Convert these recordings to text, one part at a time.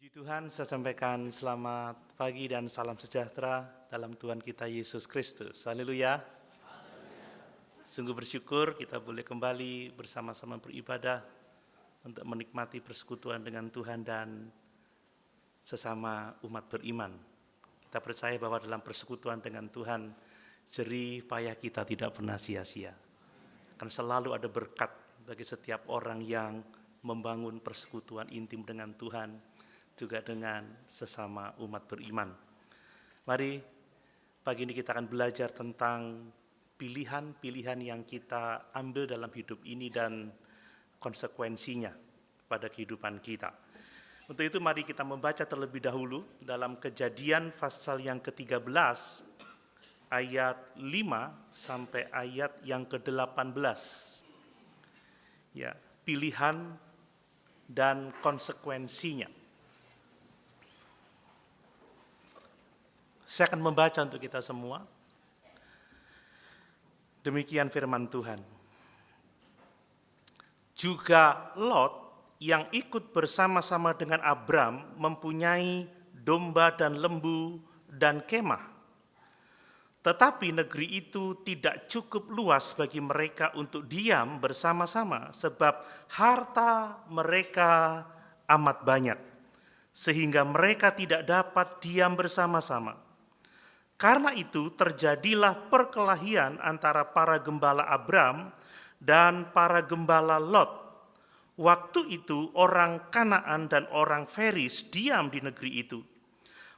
Puji Tuhan, saya sampaikan selamat pagi dan salam sejahtera dalam Tuhan kita Yesus Kristus. Haleluya. Sungguh bersyukur kita boleh kembali bersama-sama beribadah untuk menikmati persekutuan dengan Tuhan dan sesama umat beriman. Kita percaya bahwa dalam persekutuan dengan Tuhan, jerih payah kita tidak pernah sia-sia. Akan selalu ada berkat bagi setiap orang yang membangun persekutuan intim dengan Tuhan, juga dengan sesama umat beriman. Mari pagi ini kita akan belajar tentang pilihan-pilihan yang kita ambil dalam hidup ini dan konsekuensinya pada kehidupan kita. Untuk itu mari kita membaca terlebih dahulu dalam Kejadian pasal yang ke-13 ayat 5 sampai ayat yang ke-18. Ya, pilihan dan konsekuensinya. Saya akan membaca untuk kita semua. Demikian firman Tuhan. Juga Lot yang ikut bersama-sama dengan Abram mempunyai domba dan lembu dan kemah. Tetapi negeri itu tidak cukup luas bagi mereka untuk diam bersama-sama, sebab harta mereka amat banyak, sehingga mereka tidak dapat diam bersama-sama. Karena itu terjadilah perkelahian antara para gembala Abram dan para gembala Lot. Waktu itu orang Kanaan dan orang Feris diam di negeri itu.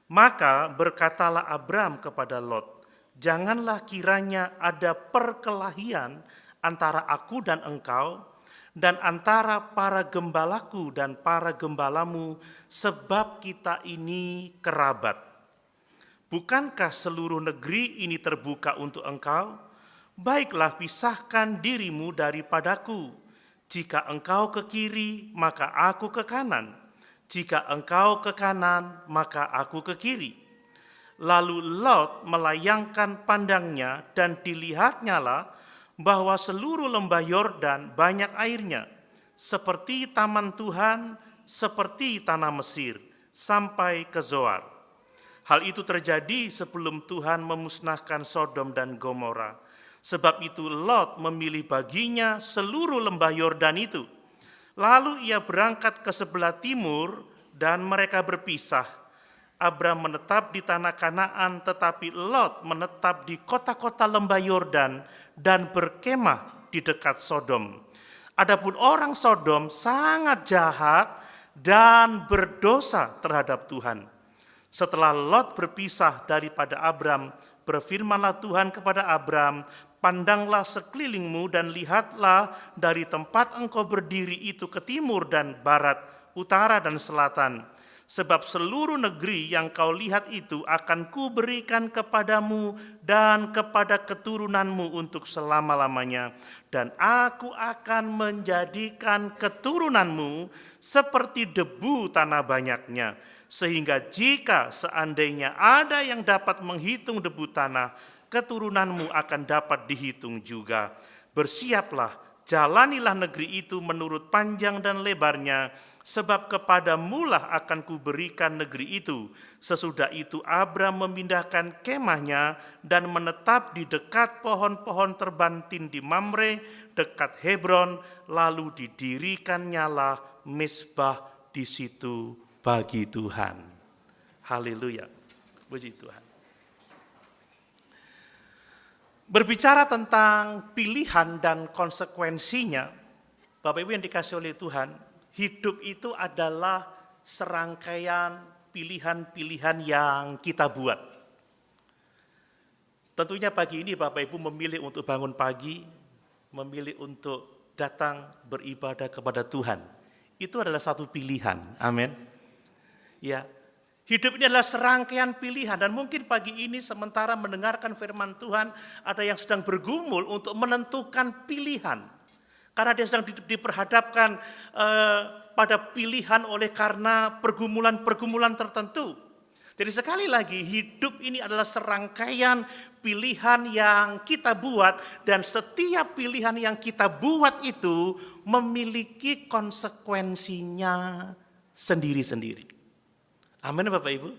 Maka berkatalah Abram kepada Lot, "Janganlah kiranya ada perkelahian antara aku dan engkau, dan antara para gembalaku dan para gembalamu, sebab kita ini kerabat. Bukankah seluruh negeri ini terbuka untuk engkau? Baiklah pisahkan dirimu daripadaku. Jika engkau ke kiri, maka aku ke kanan. Jika engkau ke kanan, maka aku ke kiri." Lalu Lot melayangkan pandangnya dan dilihatnyalah bahwa seluruh lembah Yordan banyak airnya, seperti taman Tuhan, seperti tanah Mesir, sampai ke Zoar. Hal itu terjadi sebelum Tuhan memusnahkan Sodom dan Gomora. Sebab itu Lot memilih baginya seluruh lembah Yordan itu. Lalu ia berangkat ke sebelah timur dan mereka berpisah. Abram menetap di tanah Kanaan, tetapi Lot menetap di kota-kota lembah Yordan dan berkemah di dekat Sodom. Adapun orang Sodom sangat jahat dan berdosa terhadap Tuhan. Setelah Lot berpisah daripada Abram, berfirmanlah Tuhan kepada Abram, "Pandanglah sekelilingmu dan lihatlah dari tempat engkau berdiri itu ke timur dan barat, utara dan selatan. Sebab seluruh negeri yang kau lihat itu akan kuberikan kepadamu dan kepada keturunanmu untuk selama-lamanya. Dan aku akan menjadikan keturunanmu seperti debu tanah banyaknya. Sehingga jika seandainya ada yang dapat menghitung debu tanah, keturunanmu akan dapat dihitung juga. Bersiaplah, jalanilah negeri itu menurut panjang dan lebarnya, sebab kepadamulah akan kuberikan negeri itu." Sesudah itu Abram memindahkan kemahnya dan menetap di dekat pohon-pohon terbantin di Mamre, dekat Hebron, lalu didirikannyalah mezbah di situ bagi Tuhan. Haleluya. Puji Tuhan. Berbicara tentang pilihan dan konsekuensinya, Bapak Ibu yang dikasihi oleh Tuhan, hidup itu adalah serangkaian pilihan-pilihan yang kita buat. Tentunya pagi ini Bapak Ibu memilih untuk bangun pagi, memilih untuk datang beribadah kepada Tuhan. Itu adalah satu pilihan. Amin. Ya, hidup ini adalah serangkaian pilihan, dan mungkin pagi ini sementara mendengarkan firman Tuhan, ada yang sedang bergumul untuk menentukan pilihan. Karena dia sedang diperhadapkan pada pilihan oleh karena pergumulan-pergumulan tertentu. Jadi sekali lagi, hidup ini adalah serangkaian pilihan yang kita buat, dan setiap pilihan yang kita buat itu memiliki konsekuensinya sendiri-sendiri. Amin Bapak Ibu.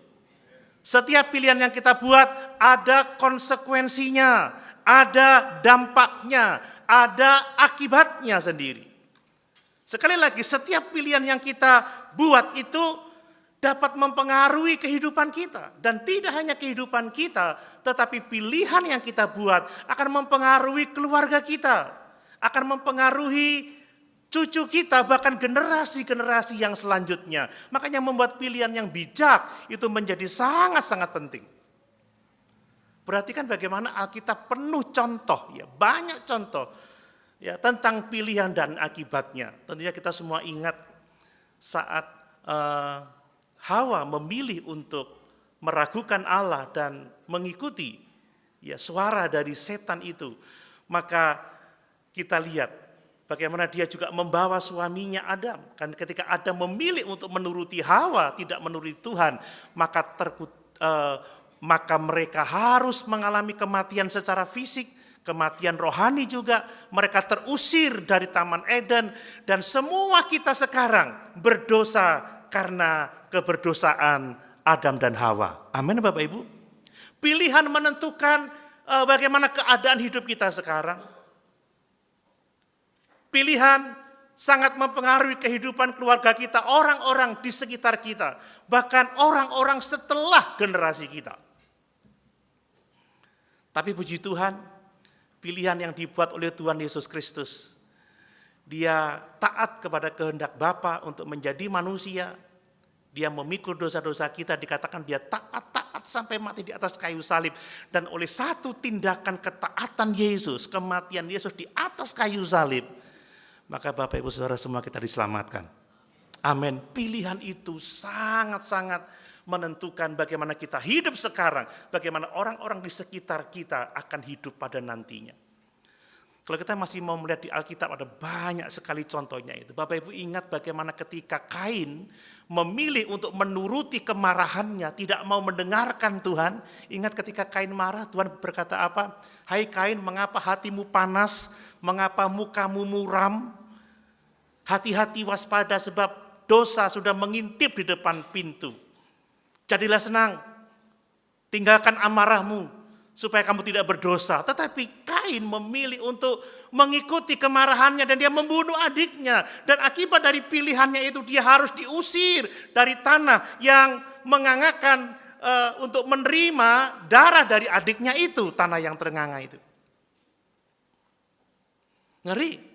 Setiap pilihan yang kita buat ada konsekuensinya, ada dampaknya, ada akibatnya sendiri. Sekali lagi, setiap pilihan yang kita buat itu dapat mempengaruhi kehidupan kita. Dan tidak hanya kehidupan kita, tetapi pilihan yang kita buat akan mempengaruhi keluarga kita, akan mempengaruhi cucu kita, bahkan generasi-generasi yang selanjutnya. Makanya membuat pilihan yang bijak itu menjadi sangat-sangat penting. Perhatikan bagaimana Alkitab penuh contoh, ya, banyak contoh ya tentang pilihan dan akibatnya. Tentunya kita semua ingat saat Hawa memilih untuk meragukan Allah dan mengikuti ya suara dari setan itu. Maka kita lihat bagaimana dia juga membawa suaminya Adam. Kan ketika Adam memilih untuk menuruti Hawa, tidak menuruti Tuhan, maka mereka harus mengalami kematian secara fisik, kematian rohani juga. Mereka terusir dari Taman Eden, dan semua kita sekarang berdosa karena keberdosaan Adam dan Hawa. Amin Bapak Ibu. Pilihan menentukan bagaimana keadaan hidup kita sekarang. Pilihan sangat mempengaruhi kehidupan keluarga kita, orang-orang di sekitar kita, bahkan orang-orang setelah generasi kita. Tapi puji Tuhan, pilihan yang dibuat oleh Tuhan Yesus Kristus, dia taat kepada kehendak Bapa untuk menjadi manusia. Dia memikul dosa-dosa kita, dikatakan dia taat sampai mati di atas kayu salib. Dan oleh satu tindakan ketaatan Yesus, kematian Yesus di atas kayu salib, maka Bapak Ibu Saudara semua kita diselamatkan. Amin. Pilihan itu sangat-sangat menentukan bagaimana kita hidup sekarang, bagaimana orang-orang di sekitar kita akan hidup pada nantinya. Kalau kita masih mau melihat di Alkitab ada banyak sekali contohnya itu. Bapak Ibu ingat bagaimana ketika Kain memilih untuk menuruti kemarahannya, tidak mau mendengarkan Tuhan. Ingat ketika Kain marah, Tuhan berkata apa? Hai Kain, mengapa hatimu panas? Mengapa mukamu muram? Hati-hati waspada sebab dosa sudah mengintip di depan pintu. Jadilah senang, tinggalkan amarahmu supaya kamu tidak berdosa. Tetapi Kain memilih untuk mengikuti kemarahannya dan dia membunuh adiknya. Dan akibat dari pilihannya itu dia harus diusir dari tanah yang menganga-kan untuk menerima darah dari adiknya itu, tanah yang terenganga itu. Ngeri.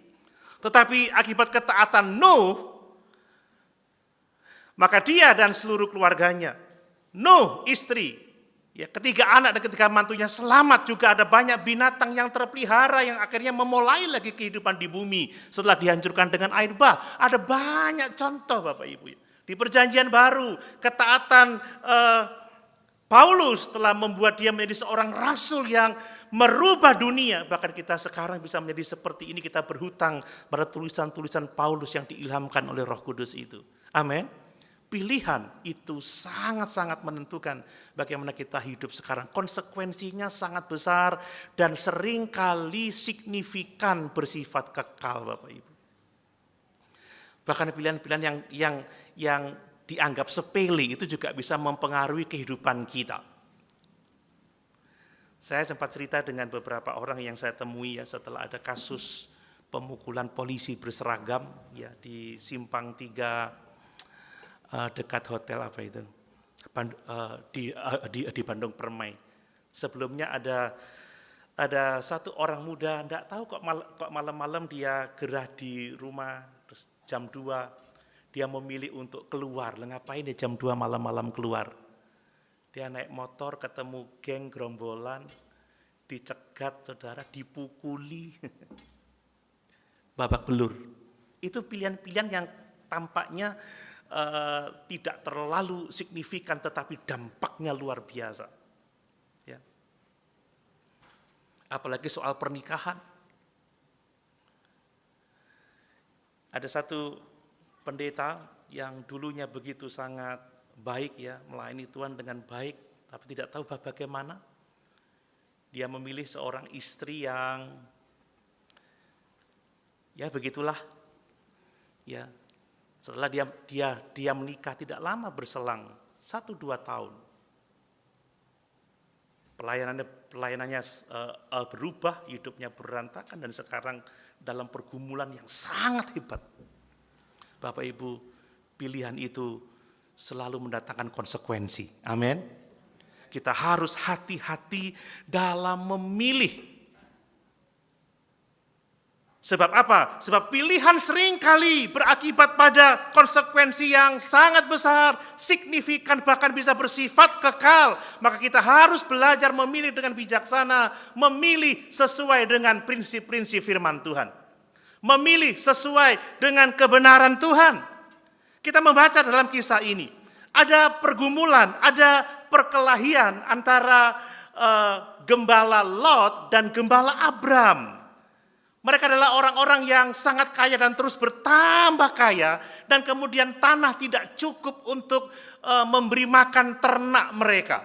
Tetapi akibat ketaatan Nuh, maka dia dan seluruh keluarganya, Nuh istri, ya, ketiga anak dan ketiga mantunya selamat. Juga ada banyak binatang yang terpelihara yang akhirnya memulai lagi kehidupan di bumi setelah dihancurkan dengan air bah. Ada banyak contoh Bapak Ibu. Di Perjanjian Baru, ketaatan Paulus telah membuat dia menjadi seorang rasul yang merubah dunia. Bahkan kita sekarang bisa menjadi seperti ini, kita berhutang pada tulisan-tulisan Paulus yang diilhamkan oleh Roh Kudus itu. Amin. Pilihan itu sangat-sangat menentukan bagaimana kita hidup sekarang. Konsekuensinya sangat besar dan seringkali signifikan bersifat kekal Bapak Ibu. Bahkan pilihan-pilihan yang dianggap sepele itu juga bisa mempengaruhi kehidupan kita. Saya sempat cerita dengan beberapa orang yang saya temui ya setelah ada kasus pemukulan polisi berseragam ya di Simpang 3 dekat hotel apa itu di Bandung Permai. Sebelumnya ada satu orang muda, enggak tahu kok malam-malam dia gerah di rumah, terus jam 2 dia memilih untuk keluar. Ngapain dia jam 2 malam-malam keluar? Dia naik motor ketemu geng gerombolan, dicegat saudara, dipukuli, babak belur. Itu pilihan-pilihan yang tampaknya tidak terlalu signifikan, tetapi dampaknya luar biasa. Ya. Apalagi soal pernikahan. Ada satu pendeta yang dulunya begitu sangat baik ya, melayani Tuhan dengan baik, tapi tidak tahu bagaimana. Dia memilih seorang istri yang ya begitulah. Ya. Setelah dia menikah tidak lama berselang, 1-2 tahun. Pelayanannya berubah, hidupnya berantakan, dan sekarang dalam pergumulan yang sangat hebat. Bapak Ibu, pilihan itu selalu mendatangkan konsekuensi. Amin. Kita harus hati-hati dalam memilih. Sebab apa? Sebab pilihan seringkali berakibat pada konsekuensi yang sangat besar, signifikan, bahkan bisa bersifat kekal. Maka kita harus belajar memilih dengan bijaksana, memilih sesuai dengan prinsip-prinsip firman Tuhan. Memilih sesuai dengan kebenaran Tuhan. Kita membaca dalam kisah ini, ada pergumulan, ada perkelahian antara gembala Lot dan gembala Abram. Mereka adalah orang-orang yang sangat kaya dan terus bertambah kaya, dan kemudian tanah tidak cukup untuk memberi makan ternak mereka.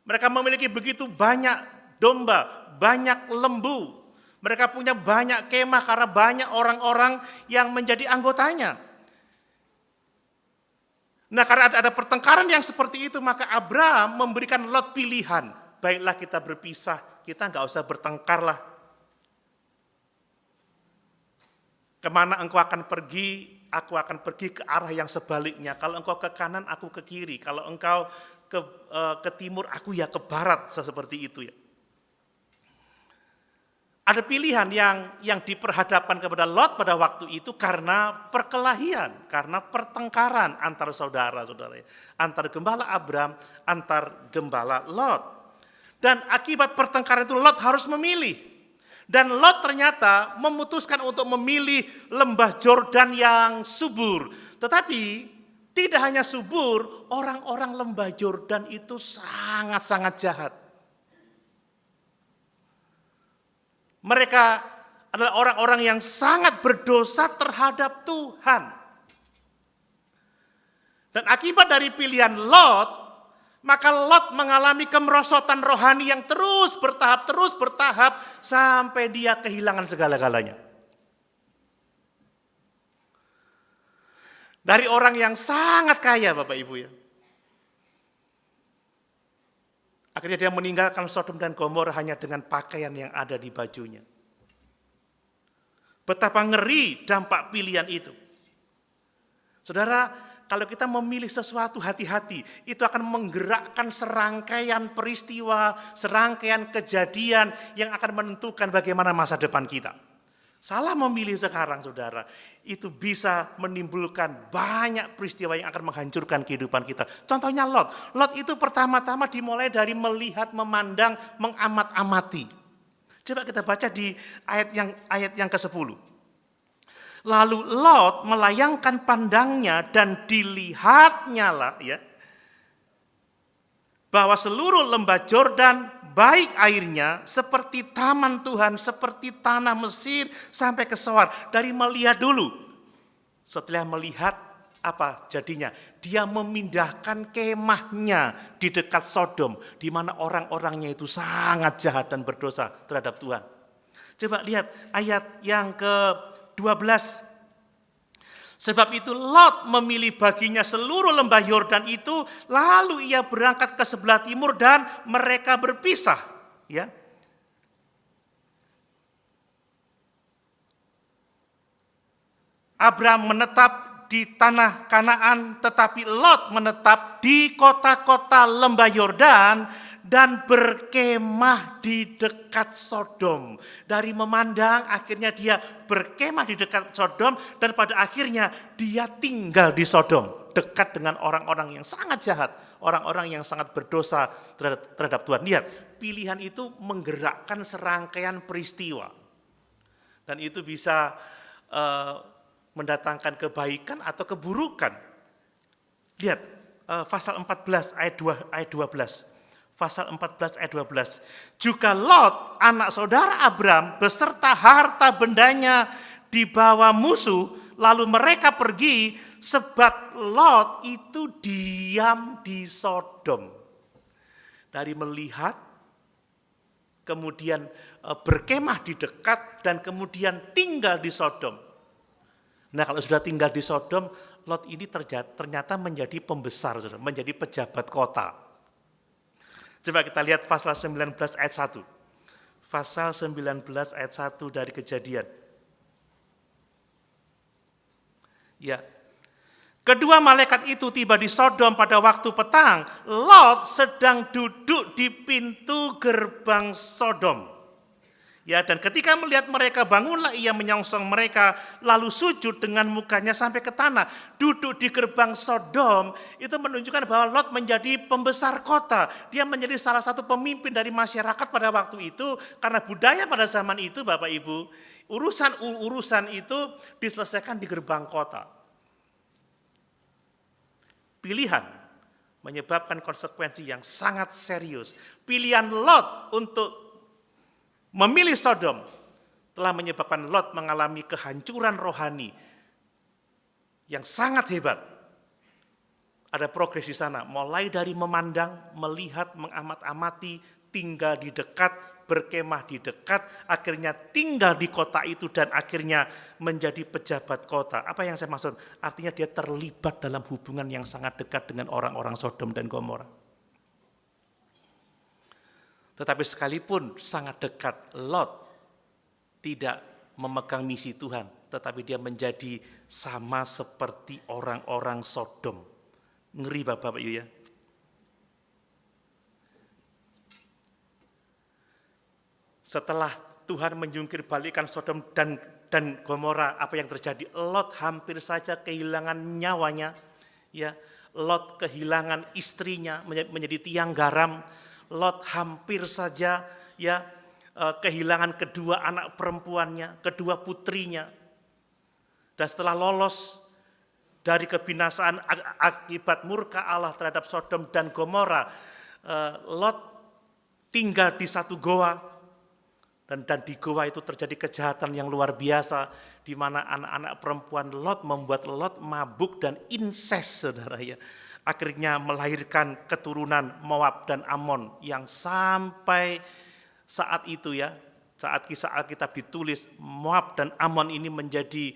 Mereka memiliki begitu banyak domba, banyak lembu. Mereka punya banyak kemah karena banyak orang-orang yang menjadi anggotanya. Nah, karena ada pertengkaran yang seperti itu, maka Abram memberikan Lot pilihan. Baiklah, kita berpisah, kita nggak usah bertengkar lah. Kemana engkau akan pergi, aku akan pergi ke arah yang sebaliknya. Kalau engkau ke kanan, aku ke kiri. Kalau engkau ke timur, aku ya ke barat, seperti itu ya. Ada pilihan yang diperhadapkan kepada Lot pada waktu itu karena perkelahian, karena pertengkaran antar saudara-saudara, antar gembala Abram, antar gembala Lot. Dan akibat pertengkaran itu Lot harus memilih. Dan Lot ternyata memutuskan untuk memilih lembah Yordan yang subur. Tetapi tidak hanya subur, orang-orang lembah Yordan itu sangat-sangat jahat. Mereka adalah orang-orang yang sangat berdosa terhadap Tuhan. Dan akibat dari pilihan Lot, maka Lot mengalami kemerosotan rohani yang terus bertahap sampai dia kehilangan segala-galanya. Dari orang yang sangat kaya, Bapak Ibu ya. Akhirnya dia meninggalkan Sodom dan Gomora hanya dengan pakaian yang ada di bajunya. Betapa ngeri dampak pilihan itu. Saudara, kalau kita memilih sesuatu hati-hati, itu akan menggerakkan serangkaian peristiwa, serangkaian kejadian yang akan menentukan bagaimana masa depan kita. Salah memilih sekarang, saudara, itu bisa menimbulkan banyak peristiwa yang akan menghancurkan kehidupan kita. Contohnya Lot. Lot itu pertama-tama dimulai dari melihat, memandang, mengamat-amati. Coba kita baca di ayat yang ke-10. Lalu Lot melayangkan pandangnya dan dilihatnya lah ya, bahwa seluruh lembah Yordan baik airnya seperti taman Tuhan, seperti tanah Mesir sampai ke Soar. Dari melihat dulu. Setelah melihat apa jadinya? Dia memindahkan kemahnya di dekat Sodom, di mana orang-orangnya itu sangat jahat dan berdosa terhadap Tuhan. Coba lihat ayat yang ke-12. Sebab itu Lot memilih baginya seluruh lembah Yordan itu, lalu ia berangkat ke sebelah timur dan mereka berpisah. Ya. Abram menetap di tanah Kanaan, tetapi Lot menetap di kota-kota lembah Yordan dan berkemah di dekat Sodom. Dari memandang, akhirnya dia berkemah di dekat Sodom, dan pada akhirnya dia tinggal di Sodom, dekat dengan orang-orang yang sangat jahat, orang-orang yang sangat berdosa terhadap Tuhan. Lihat, pilihan itu menggerakkan serangkaian peristiwa. Dan itu bisa mendatangkan kebaikan atau keburukan. Lihat, pasal 14 ayat 12. Pasal 14 ayat 12. Juga Lot, anak saudara Abram, beserta harta bendanya dibawa musuh, lalu mereka pergi, sebab Lot itu diam di Sodom. Dari melihat, kemudian berkemah di dekat, dan kemudian tinggal di Sodom. Nah, kalau sudah tinggal di Sodom, Lot ini ternyata menjadi pembesar, saudara, menjadi pejabat kota. Coba kita lihat pasal 19 ayat 1. Pasal 19 ayat 1 dari Kejadian. Ya. Kedua malaikat itu tiba di Sodom pada waktu petang. Lot sedang duduk di pintu gerbang Sodom. Ya, dan ketika melihat mereka, bangunlah ia menyongsong mereka, lalu sujud dengan mukanya sampai ke tanah. Duduk di gerbang Sodom itu menunjukkan bahwa Lot menjadi pembesar kota. Dia menjadi salah satu pemimpin dari masyarakat pada waktu itu, karena budaya pada zaman itu, Bapak Ibu, urusan itu diselesaikan di gerbang kota. Pilihan menyebabkan konsekuensi yang sangat serius. Pilihan Lot untuk memilih Sodom telah menyebabkan Lot mengalami kehancuran rohani yang sangat hebat. Ada progres di sana, mulai dari memandang, melihat, mengamat-amati, tinggal di dekat, berkemah di dekat, akhirnya tinggal di kota itu dan akhirnya menjadi pejabat kota. Apa yang saya maksud? Artinya dia terlibat dalam hubungan yang sangat dekat dengan orang-orang Sodom dan Gomora. Tetapi sekalipun sangat dekat, Lot tidak memegang misi Tuhan, tetapi dia menjadi sama seperti orang-orang Sodom. Ngeri Bapak Ibu ya. Setelah Tuhan menjungkir balikan Sodom dan Gomora, apa yang terjadi? Lot hampir saja kehilangan nyawanya. Ya, Lot kehilangan istrinya menjadi tiang garam. Lot hampir saja ya kehilangan kedua anak perempuannya, kedua putrinya. Dan setelah lolos dari kebinasaan akibat murka Allah terhadap Sodom dan Gomora, Lot tinggal di satu goa. Dan di goa itu terjadi kejahatan yang luar biasa, di mana anak-anak perempuan Lot membuat Lot mabuk dan incest, saudara ya. Akhirnya melahirkan keturunan Moab dan Amon yang sampai saat itu ya, saat kisah Alkitab ditulis, Moab dan Amon ini menjadi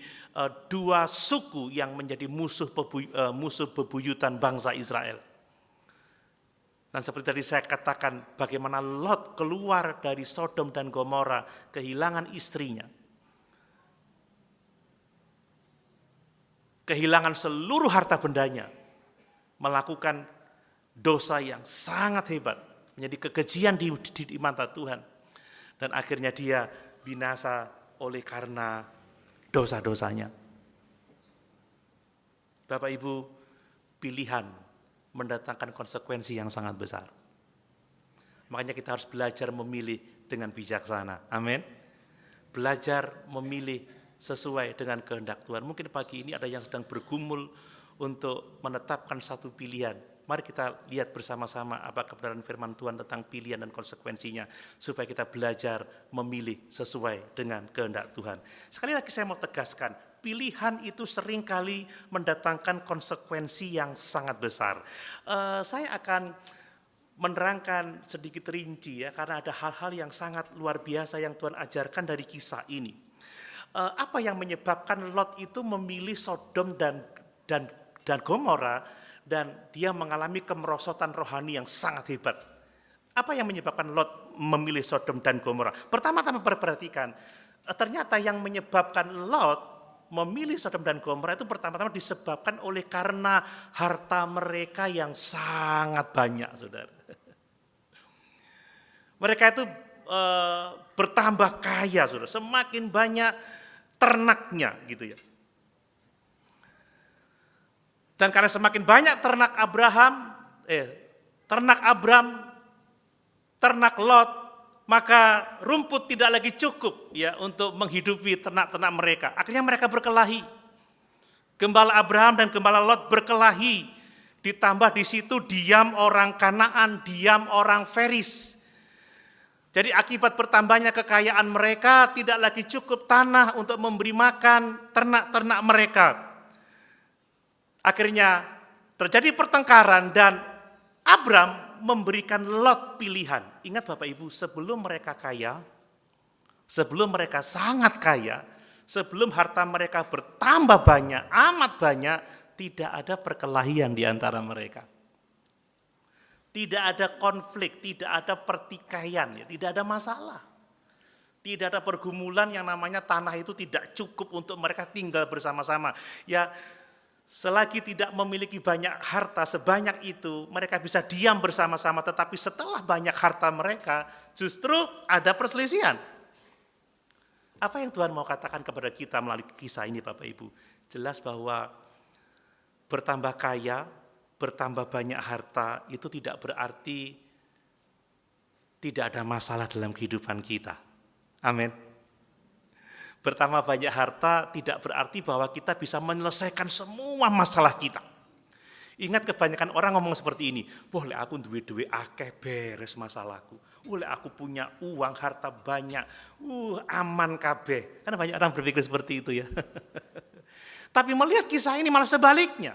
dua suku yang menjadi musuh bebuyutan bangsa Israel. Dan seperti tadi saya katakan, bagaimana Lot keluar dari Sodom dan Gomora, kehilangan istrinya, kehilangan seluruh harta bendanya, melakukan dosa yang sangat hebat, menjadi kekejian di mata Tuhan. Dan akhirnya dia binasa oleh karena dosa-dosanya. Bapak Ibu, pilihan mendatangkan konsekuensi yang sangat besar. Makanya kita harus belajar memilih dengan bijaksana. Amin. Belajar memilih sesuai dengan kehendak Tuhan. Mungkin pagi ini ada yang sedang bergumul untuk menetapkan satu pilihan. Mari kita lihat bersama-sama apa kebenaran firman Tuhan tentang pilihan dan konsekuensinya, supaya kita belajar memilih sesuai dengan kehendak Tuhan. Sekali lagi saya mau tegaskan, pilihan itu seringkali mendatangkan konsekuensi yang sangat besar. Saya akan menerangkan sedikit rinci ya, karena ada hal-hal yang sangat luar biasa yang Tuhan ajarkan dari kisah ini. Apa yang menyebabkan Lot itu memilih Sodom dan Gomora, dan dia mengalami kemerosotan rohani yang sangat hebat. Apa yang menyebabkan Lot memilih Sodom dan Gomora? Pertama-tama perhatikan, ternyata yang menyebabkan Lot memilih Sodom dan Gomora itu pertama-tama disebabkan oleh karena harta mereka yang sangat banyak, saudara. Mereka itu bertambah kaya, saudara. Semakin banyak ternaknya, gitu ya. Dan karena semakin banyak ternak ternak Lot, maka rumput tidak lagi cukup ya untuk menghidupi ternak-ternak mereka. Akhirnya mereka berkelahi. Gembala Abraham dan gembala Lot berkelahi. Ditambah di situ diam orang Kanaan, diam orang Feris. Jadi akibat bertambahnya kekayaan mereka, tidak lagi cukup tanah untuk memberi makan ternak-ternak mereka. Akhirnya terjadi pertengkaran dan Abram memberikan Lot pilihan. Ingat Bapak Ibu, sebelum mereka kaya, sebelum mereka sangat kaya, Sebelum harta mereka bertambah banyak, amat banyak, tidak ada perkelahian di antara mereka. Tidak ada konflik, tidak ada pertikaian, ya, tidak ada masalah. Tidak ada pergumulan yang namanya tanah itu tidak cukup untuk mereka tinggal bersama-sama. Ya, selagi tidak memiliki banyak harta sebanyak itu, mereka bisa diam bersama-sama. Tetapi setelah banyak harta mereka, justru ada perselisihan. Apa yang Tuhan mau katakan kepada kita melalui kisah ini, Bapak Ibu? Jelas bahwa bertambah kaya, bertambah banyak harta, itu tidak berarti tidak ada masalah dalam kehidupan kita. Amin. Bertambah banyak harta tidak berarti bahwa kita bisa menyelesaikan semua masalah kita. Ingat kebanyakan orang ngomong seperti ini, boleh aku duwe-duwe akeh beres masalahku. Boleh aku punya uang, harta banyak, aman kabeh. Karena banyak orang berpikir seperti itu ya. Tapi melihat kisah ini malah sebaliknya.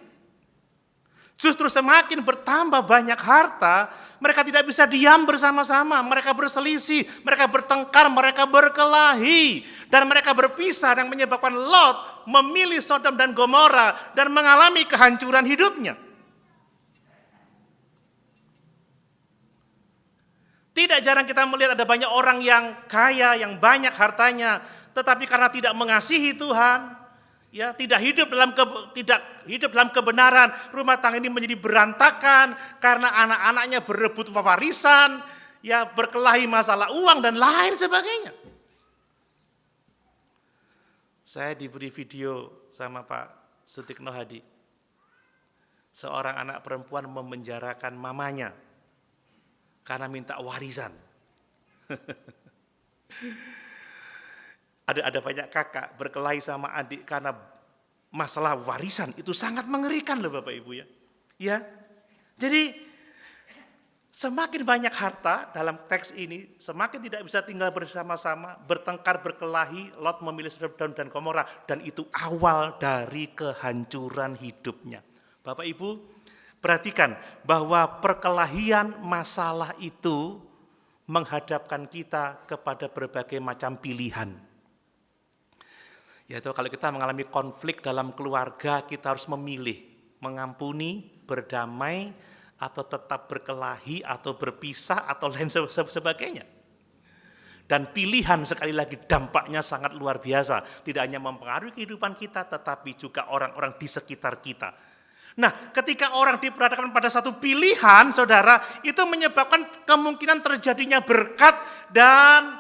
Justru semakin bertambah banyak harta, mereka tidak bisa diam bersama-sama. Mereka berselisih, mereka bertengkar, mereka berkelahi. Dan mereka berpisah yang menyebabkan Lot memilih Sodom dan Gomora dan mengalami kehancuran hidupnya. Tidak jarang kita melihat ada banyak orang yang kaya, yang banyak hartanya, tetapi karena tidak mengasihi Tuhan, ya tidak hidup dalam kebenaran, rumah tangga ini menjadi berantakan karena anak-anaknya berebut warisan, ya berkelahi masalah uang dan lain sebagainya. Saya diberi video sama Pak Sutikno Hadi. Seorang anak perempuan memenjarakan mamanya karena minta warisan. Ada banyak kakak berkelahi sama adik karena masalah warisan, itu sangat mengerikan loh Bapak Ibu ya. Ya. Jadi semakin banyak harta dalam teks ini, semakin tidak bisa tinggal bersama-sama, bertengkar, berkelahi. Lot memilih Sodom dan Gomora, dan itu awal dari kehancuran hidupnya. Bapak Ibu, perhatikan bahwa perkelahian masalah itu menghadapkan kita kepada berbagai macam pilihan. Yaitu kalau kita mengalami konflik dalam keluarga, kita harus memilih mengampuni, berdamai, atau tetap berkelahi, atau berpisah, atau lain sebagainya. Dan pilihan sekali lagi dampaknya sangat luar biasa. Tidak hanya mempengaruhi kehidupan kita, tetapi juga orang-orang di sekitar kita. Nah, ketika orang diperhadapkan pada satu pilihan, saudara, itu menyebabkan kemungkinan terjadinya berkat dan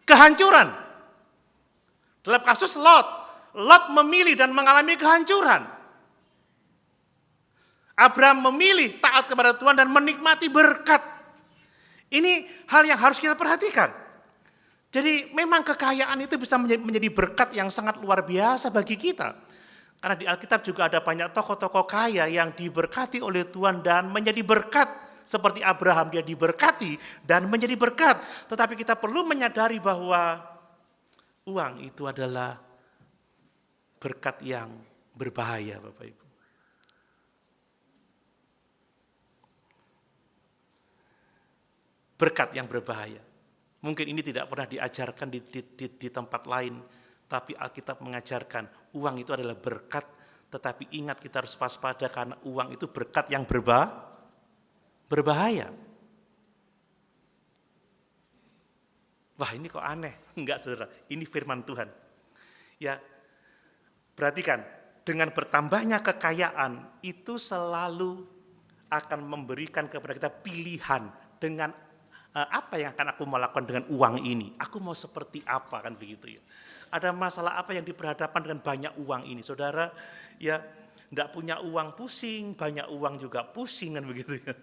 kehancuran. Dalam kasus Lot memilih dan mengalami kehancuran. Abraham memilih taat kepada Tuhan dan menikmati berkat. Ini hal yang harus kita perhatikan. Jadi memang kekayaan itu bisa menjadi berkat yang sangat luar biasa bagi kita. Karena di Alkitab juga ada banyak tokoh-tokoh kaya yang diberkati oleh Tuhan dan menjadi berkat. Seperti Abraham, dia diberkati dan menjadi berkat. Tetapi kita perlu menyadari bahwa uang itu adalah berkat yang berbahaya, Bapak Ibu. Berkat yang berbahaya. Mungkin ini tidak pernah diajarkan di tempat lain, tapi Alkitab mengajarkan uang itu adalah berkat, tetapi ingat kita harus waspada karena uang itu berkat yang berbahaya. Wah, ini kok aneh. Enggak, saudara. Ini firman Tuhan. Ya, perhatikan. Dengan bertambahnya kekayaan, itu selalu akan memberikan kepada kita pilihan dengan apa yang akan aku melakukan dengan uang ini. Aku mau seperti apa, kan begitu ya. Ada masalah apa yang diperhadapkan dengan banyak uang ini. Saudara, ya, enggak punya uang pusing, banyak uang juga pusing, kan begitu ya.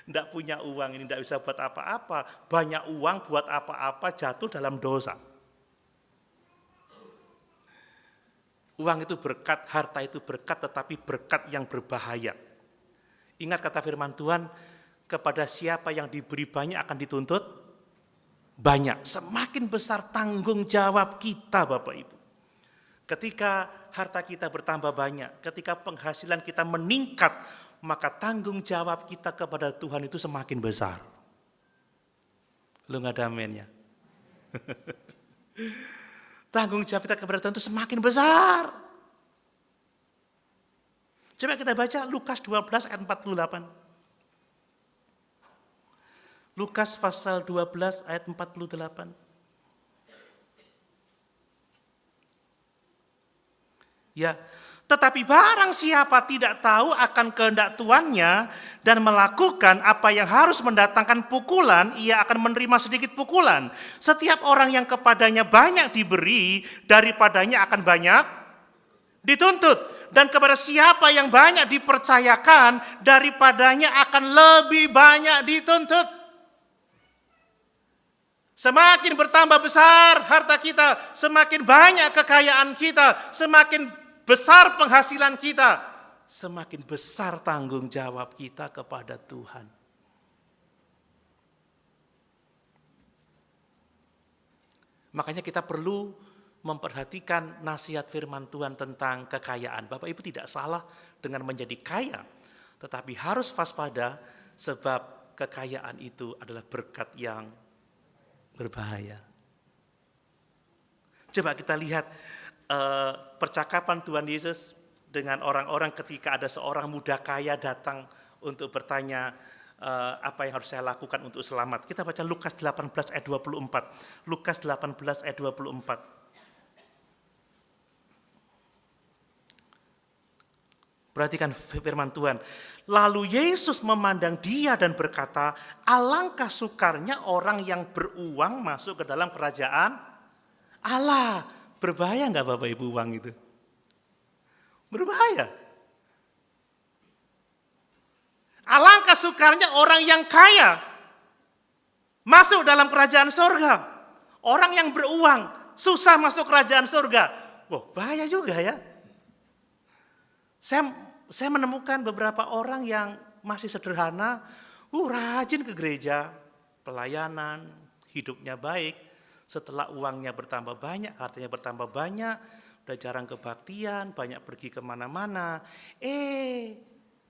Enggak punya uang ini enggak bisa buat apa-apa, banyak uang buat apa-apa jatuh dalam dosa. Uang itu berkat, harta itu berkat, tetapi berkat yang berbahaya. Ingat kata firman Tuhan, kepada siapa yang diberi banyak akan dituntut banyak. Semakin besar tanggung jawab kita, Bapak Ibu. Ketika harta kita bertambah banyak, ketika penghasilan kita meningkat, maka tanggung jawab kita kepada Tuhan itu semakin besar. Lu nggak ada amennya? tanggung jawab kita kepada Tuhan itu semakin besar. Coba kita baca Lukas 12 ayat 48. Lukas pasal 12 ayat 48. Ya, tetapi barang siapa tidak tahu akan kehendak tuannya dan melakukan apa yang harus mendatangkan pukulan, ia akan menerima sedikit pukulan. Setiap orang yang kepadanya banyak diberi, daripadanya akan banyak dituntut. Dan kepada siapa yang banyak dipercayakan, daripadanya akan lebih banyak dituntut. Semakin bertambah besar harta kita, semakin banyak kekayaan kita, semakin besar penghasilan kita, semakin besar tanggung jawab kita kepada Tuhan. Makanya kita perlu memperhatikan nasihat firman Tuhan tentang kekayaan. Bapak Ibu tidak salah dengan menjadi kaya, tetapi harus waspada sebab kekayaan itu adalah berkat yang berbahaya. Coba kita lihat percakapan Tuhan Yesus dengan orang-orang ketika ada seorang muda kaya datang untuk bertanya apa yang harus saya lakukan untuk selamat. Kita baca Lukas 18 ayat 24. Lukas 18 ayat 24. Perhatikan firman Tuhan. Lalu Yesus memandang dia dan berkata, alangkah sukarnya orang yang beruang masuk ke dalam kerajaan Allah. Berbahaya enggak Bapak Ibu uang itu? Berbahaya. Alangkah sukarnya orang yang kaya masuk dalam kerajaan surga. Orang yang beruang susah masuk kerajaan surga. Wah, bahaya juga ya. Saya menemukan beberapa orang yang masih sederhana, rajin ke gereja, pelayanan, hidupnya baik. Setelah uangnya bertambah banyak, hartanya bertambah banyak, udah jarang kebaktian, banyak pergi kemana-mana.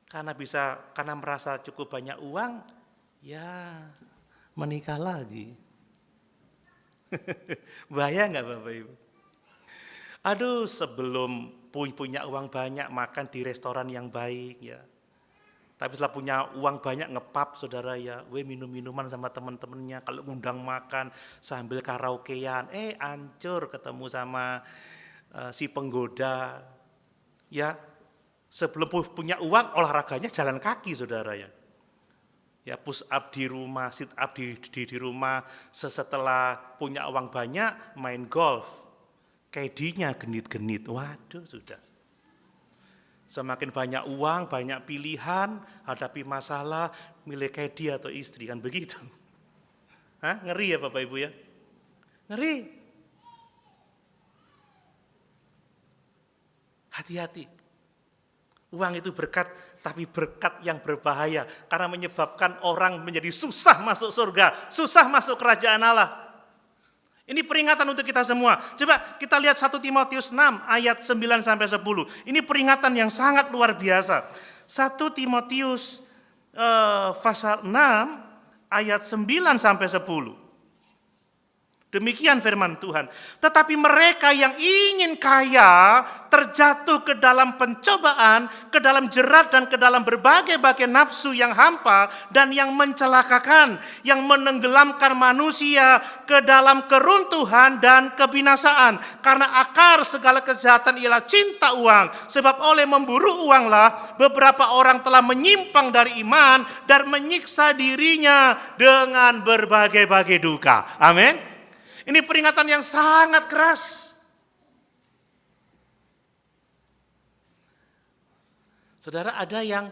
Karena merasa cukup banyak uang, ya menikah lagi. Bahaya nggak Bapak Ibu? Aduh, sebelum punya uang banyak makan di restoran yang baik ya. Tapi setelah punya uang banyak ngepap saudara ya, minum-minuman sama teman-temannya, kalau ngundang makan sambil karaokean, hancur ketemu sama si penggoda. Ya, sebelum punya uang olahraganya jalan kaki saudara ya. Ya push up di rumah, sit up di rumah, setelah punya uang banyak main golf. Kedinya genit-genit, waduh sudah. Semakin banyak uang, banyak pilihan, hadapi masalah, milih kedi atau istri, kan begitu. Ngeri ya Bapak Ibu ya? Ngeri. Hati-hati. Uang itu berkat, tapi berkat yang berbahaya. Karena menyebabkan orang menjadi susah masuk surga, susah masuk kerajaan Allah. Ini peringatan untuk kita semua. Coba kita lihat 1 Timotius 6 ayat 9-10. Ini peringatan yang sangat luar biasa. 1 Timotius pasal 6 ayat 9-10. Demikian firman Tuhan. Tetapi mereka yang ingin kaya terjatuh ke dalam pencobaan, ke dalam jerat dan ke dalam berbagai-bagai nafsu yang hampa dan yang mencelakakan, yang menenggelamkan manusia ke dalam keruntuhan dan kebinasaan. Karena akar segala kejahatan ialah cinta uang. Sebab oleh memburu uanglah beberapa orang telah menyimpang dari iman dan menyiksa dirinya dengan berbagai-bagai duka. Amin. Ini peringatan yang sangat keras. Saudara, ada yang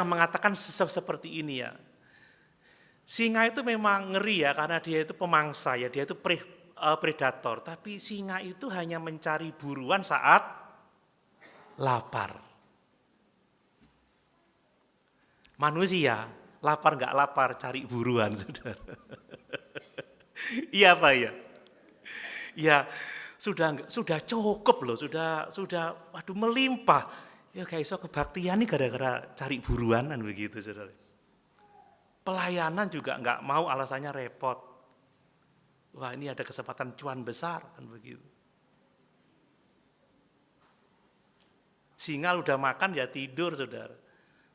mengatakan seperti ini ya. Singa itu memang ngeri ya, karena dia itu pemangsa ya, dia itu predator. Tapi singa itu hanya mencari buruan saat lapar. Manusia lapar nggak lapar, cari buruan, saudara. Iya Pak ya. Ya sudah cukup loh, sudah waduh melimpah. Ya kayak iso kebaktian nih gara-gara cari buruanan begitu saudara. Pelayanan juga nggak mau, alasannya repot. Wah, ini ada kesempatan cuan besar kan begitu. Singa udah makan ya tidur, saudara.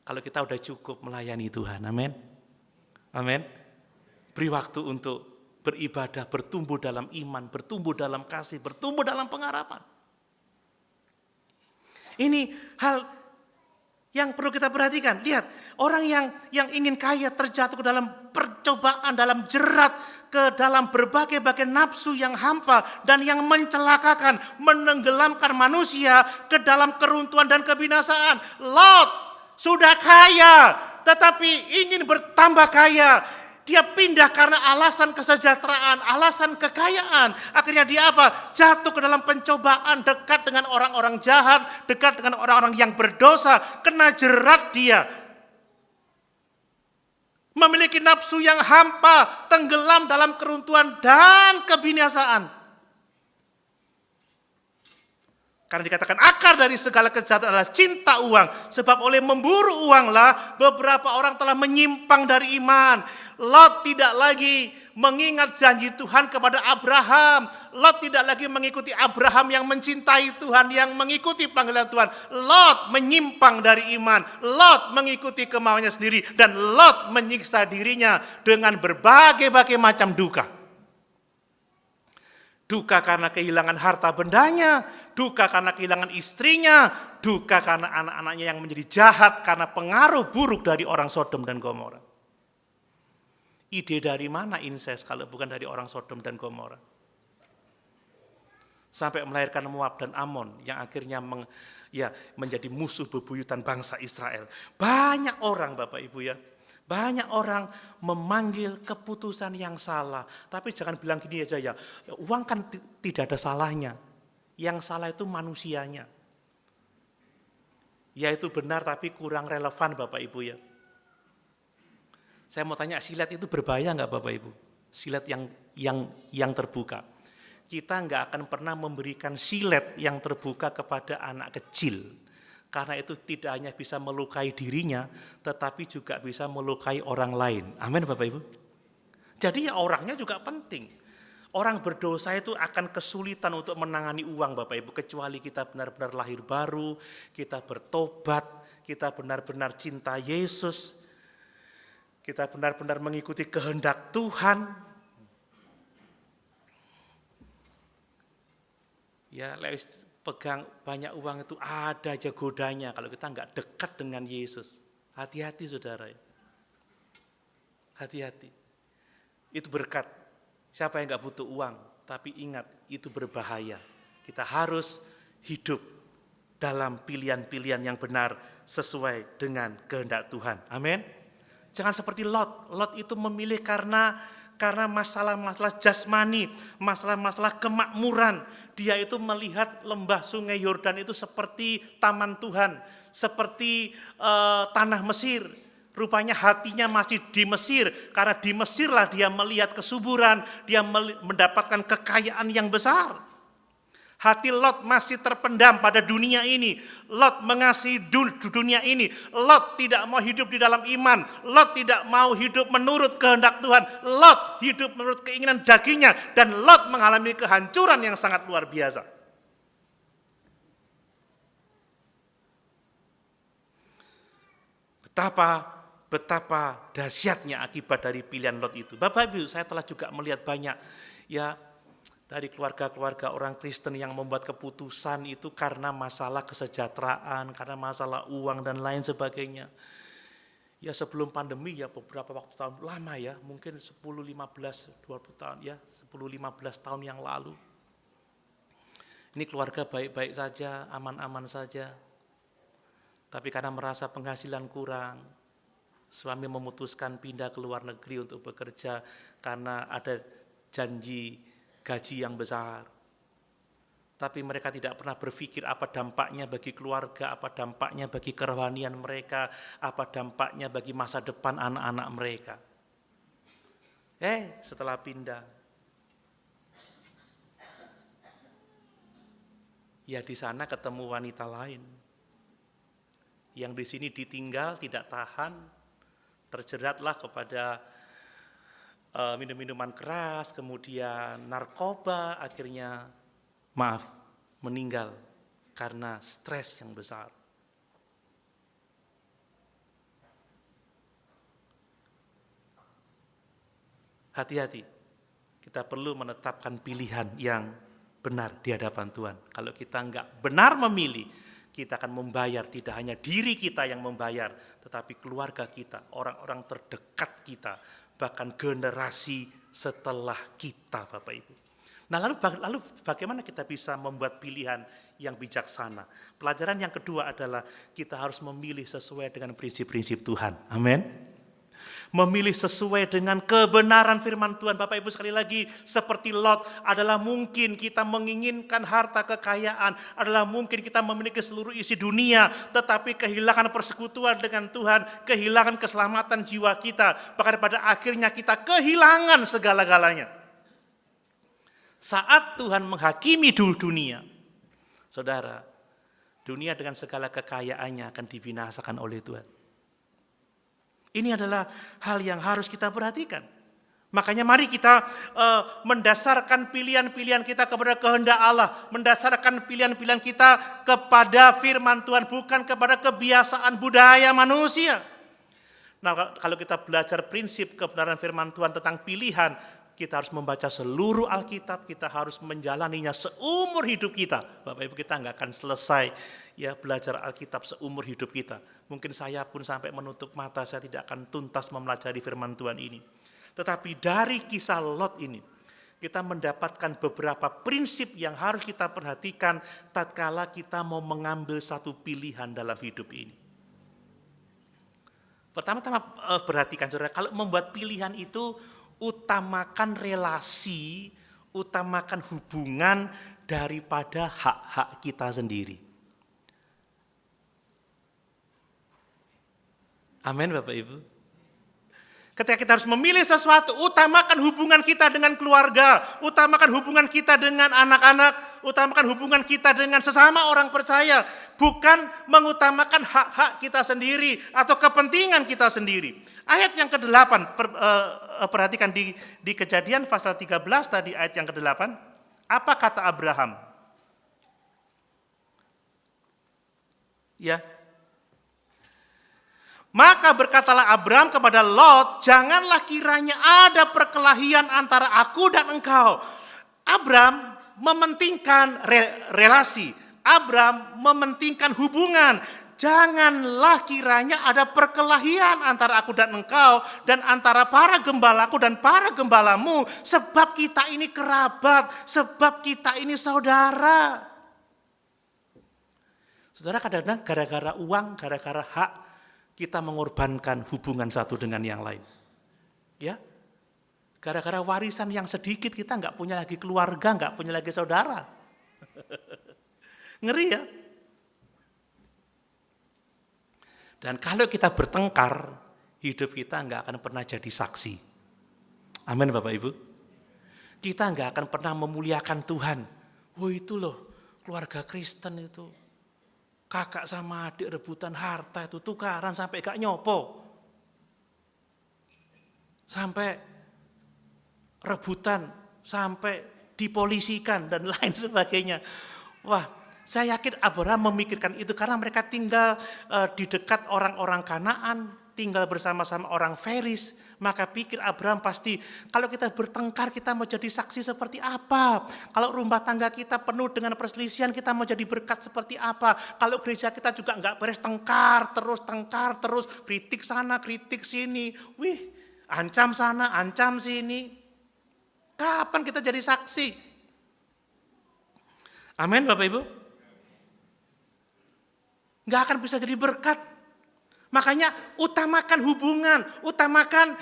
Kalau kita udah cukup melayani Tuhan, amin. Amin. Beri waktu untuk beribadah, bertumbuh dalam iman, bertumbuh dalam kasih, bertumbuh dalam pengharapan. Ini hal yang perlu kita perhatikan. Lihat, orang yang ingin kaya terjatuh ke dalam percobaan, dalam jerat, ke dalam berbagai-bagai nafsu yang hampa dan yang mencelakakan, menenggelamkan manusia ke dalam keruntuhan dan kebinasaan. Lot sudah kaya, tetapi ingin bertambah kaya. Dia pindah karena alasan kesejahteraan, alasan kekayaan. Akhirnya dia apa? Jatuh ke dalam pencobaan, dekat dengan orang-orang jahat, dekat dengan orang-orang yang berdosa, kena jerat dia. Memiliki nafsu yang hampa, tenggelam dalam keruntuhan dan kebinasaan. Karena dikatakan akar dari segala kejahatan adalah cinta uang. Sebab oleh memburu uanglah beberapa orang telah menyimpang dari iman. Lot tidak lagi mengingat janji Tuhan kepada Abraham. Lot tidak lagi mengikuti Abraham yang mencintai Tuhan, yang mengikuti panggilan Tuhan. Lot menyimpang dari iman. Lot mengikuti kemauannya sendiri. Dan Lot menyiksa dirinya dengan berbagai-bagai macam duka. Duka karena kehilangan harta bendanya, duka karena kehilangan istrinya, duka karena anak-anaknya yang menjadi jahat karena pengaruh buruk dari orang Sodom dan Gomora. Ide dari mana incest kalau bukan dari orang Sodom dan Gomora? Sampai melahirkan Moab dan Amon yang akhirnya menjadi musuh bebuyutan bangsa Israel. Banyak orang Bapak Ibu ya, banyak orang memanggil keputusan yang salah. Tapi jangan bilang gini aja ya, uang kan tidak ada salahnya. Yang salah itu manusianya. Ya itu benar tapi kurang relevan Bapak Ibu ya. Saya mau tanya, silet itu berbahaya enggak Bapak Ibu? Silet yang terbuka. Kita enggak akan pernah memberikan silet yang terbuka kepada anak kecil. Karena itu tidak hanya bisa melukai dirinya, tetapi juga bisa melukai orang lain. Amin Bapak Ibu. Jadi ya orangnya juga penting. Orang berdosa itu akan kesulitan untuk menangani uang Bapak Ibu. Kecuali kita benar-benar lahir baru, kita bertobat, kita benar-benar cinta Yesus. Kita benar-benar mengikuti kehendak Tuhan. Ya, lewat pegang banyak uang itu ada aja godanya kalau kita enggak dekat dengan Yesus. Hati-hati saudara. Hati-hati. Itu berkat. Siapa yang enggak butuh uang, tapi ingat itu berbahaya. Kita harus hidup dalam pilihan-pilihan yang benar sesuai dengan kehendak Tuhan. Amin. Jangan seperti Lot. Lot itu memilih karena masalah-masalah jasmani, masalah-masalah kemakmuran. Dia itu melihat lembah sungai Yordan itu seperti taman Tuhan, seperti tanah Mesir. Rupanya hatinya masih di Mesir, karena di Mesirlah dia melihat kesuburan, dia mendapatkan kekayaan yang besar. Hati Lot masih terpendam pada dunia ini. Lot mengasihi dunia ini. Lot tidak mau hidup di dalam iman. Lot tidak mau hidup menurut kehendak Tuhan. Lot hidup menurut keinginan dagingnya. Dan Lot mengalami kehancuran yang sangat luar biasa. Betapa dahsyatnya akibat dari pilihan Lot itu. Bapak Ibu, saya telah juga melihat banyak dari keluarga-keluarga orang Kristen yang membuat keputusan itu karena masalah kesejahteraan, karena masalah uang dan lain sebagainya. Ya sebelum pandemi ya beberapa waktu tahun lama ya, mungkin 10, 15, 20 tahun ya, 10, 15 tahun yang lalu. Ini keluarga baik-baik saja, aman-aman saja. Tapi karena merasa penghasilan kurang, suami memutuskan pindah ke luar negeri untuk bekerja karena ada janji gaji yang besar. Tapi mereka tidak pernah berpikir apa dampaknya bagi keluarga, apa dampaknya bagi kerohanian mereka, apa dampaknya bagi masa depan anak-anak mereka. Setelah pindah, ya di sana ketemu wanita lain. Yang di sini ditinggal, tidak tahan, terjeratlah kepada minum-minuman keras, kemudian narkoba, akhirnya meninggal karena stres yang besar. Hati-hati, kita perlu menetapkan pilihan yang benar di hadapan Tuhan. Kalau kita enggak benar memilih, kita akan membayar, tidak hanya diri kita yang membayar, tetapi keluarga kita, orang-orang terdekat kita, bahkan generasi setelah kita, Bapak Ibu. Nah, lalu bagaimana kita bisa membuat pilihan yang bijaksana? Pelajaran yang kedua adalah kita harus memilih sesuai dengan prinsip-prinsip Tuhan. Amin. Memilih sesuai dengan kebenaran firman Tuhan. Bapak Ibu, sekali lagi, seperti Lot, adalah mungkin kita menginginkan harta kekayaan, adalah mungkin kita memiliki seluruh isi dunia, tetapi kehilangan persekutuan dengan Tuhan, kehilangan keselamatan jiwa kita, bahkan pada akhirnya kita kehilangan segala-galanya. Saat Tuhan menghakimi dunia, saudara, dunia dengan segala kekayaannya akan dibinasakan oleh Tuhan. Ini adalah hal yang harus kita perhatikan. Makanya mari kita mendasarkan pilihan-pilihan kita kepada kehendak Allah, mendasarkan pilihan-pilihan kita kepada firman Tuhan, bukan kepada kebiasaan budaya manusia. Nah, kalau kita belajar prinsip kebenaran firman Tuhan tentang pilihan, kita harus membaca seluruh Alkitab, kita harus menjalaninya seumur hidup kita. Bapak Ibu, kita nggak akan selesai ya belajar Alkitab seumur hidup kita. Mungkin saya pun sampai menutup mata, saya tidak akan tuntas mempelajari firman Tuhan ini. Tetapi dari kisah Lot ini, kita mendapatkan beberapa prinsip yang harus kita perhatikan tatkala kita mau mengambil satu pilihan dalam hidup ini. Pertama-tama perhatikan, saudara, kalau membuat pilihan itu utamakan relasi, utamakan hubungan daripada hak-hak kita sendiri. Amin, Bapak Ibu. Ketika kita harus memilih sesuatu, utamakan hubungan kita dengan keluarga, utamakan hubungan kita dengan anak-anak, utamakan hubungan kita dengan sesama orang percaya, bukan mengutamakan hak-hak kita sendiri atau kepentingan kita sendiri. Ayat yang ke-8, perhatikan di Kejadian pasal 13 tadi ayat yang ke-8, apa kata Abraham? Ya. Maka berkatalah Abraham kepada Lot, janganlah kiranya ada perkelahian antara aku dan engkau. Abraham mementingkan relasi, Abraham mementingkan hubungan. Janganlah kiranya ada perkelahian antara aku dan engkau, dan antara para gembalaku dan para gembalamu, sebab kita ini kerabat, sebab kita ini saudara. Saudara, kadang-kadang gara-gara uang, gara-gara hak, kita mengorbankan hubungan satu dengan yang lain. Ya, gara-gara warisan yang sedikit, kita nggak punya lagi keluarga, nggak punya lagi saudara. Ngeri ya. Dan kalau kita bertengkar, hidup kita nggak akan pernah jadi saksi. Amin, Bapak Ibu. Kita nggak akan pernah memuliakan Tuhan. Oh, itu loh keluarga Kristen itu, kakak sama adik rebutan harta itu, tukaran sampai gak nyopo, sampai rebutan, sampai dipolisikan dan lain sebagainya. Wah, saya yakin Abraham memikirkan itu karena mereka tinggal di dekat orang-orang Kanaan, tinggal bersama-sama orang Feris. Maka pikir Abraham pasti, kalau kita bertengkar kita mau jadi saksi seperti apa? Kalau rumah tangga kita penuh dengan perselisihan, kita mau jadi berkat seperti apa? Kalau gereja kita juga nggak beres, tengkar terus, kritik sana, kritik sini. Wih, ancam sana, ancam sini. Kapan kita jadi saksi? Amin, Bapak Ibu. Nggak akan bisa jadi berkat. Makanya utamakan hubungan, utamakan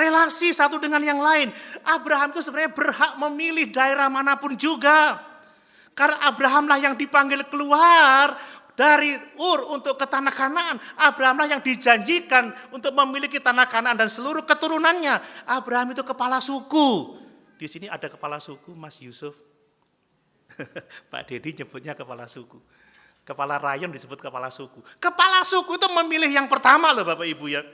relasi satu dengan yang lain. Abraham itu sebenarnya berhak memilih daerah manapun juga. Karena Abrahamlah yang dipanggil keluar dari Ur untuk ke tanah Kanaan. Abrahamlah yang dijanjikan untuk memiliki tanah Kanaan dan seluruh keturunannya. Abraham itu kepala suku. Di sini ada kepala suku, Mas Yusuf. Pak Dedi nyebutnya kepala suku. Kepala rayon disebut kepala suku. Kepala suku itu memilih yang pertama loh Bapak Ibu ya.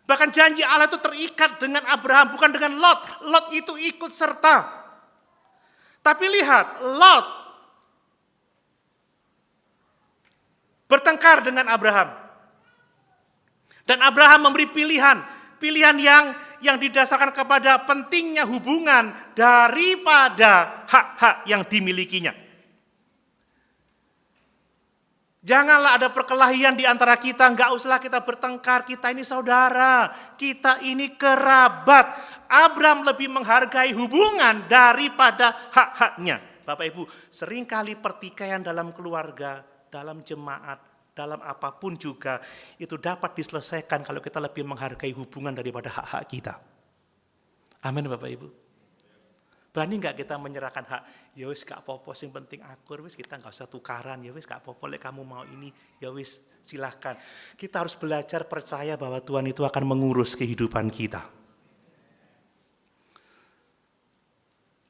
Bahkan janji Allah itu terikat dengan Abraham, bukan dengan Lot. Lot itu ikut serta. Tapi lihat, Lot bertengkar dengan Abraham. Dan Abraham memberi pilihan yang didasarkan kepada pentingnya hubungan daripada hak-hak yang dimilikinya. Janganlah ada perkelahian di antara kita, enggak usah kita bertengkar, kita ini saudara, kita ini kerabat. Abraham lebih menghargai hubungan daripada hak-haknya. Bapak Ibu, seringkali pertikaian dalam keluarga, dalam jemaat, dalam apapun juga, itu dapat diselesaikan kalau kita lebih menghargai hubungan daripada hak-hak kita. Amin Bapak Ibu. Berani enggak kita menyerahkan hak? Ya wis gak apa-apa, sing penting akur, wis kita enggak usah tukaran, ya wis gak apa-apa, lek kamu mau ini, ya wis silahkan. Kita harus belajar percaya bahwa Tuhan itu akan mengurus kehidupan kita.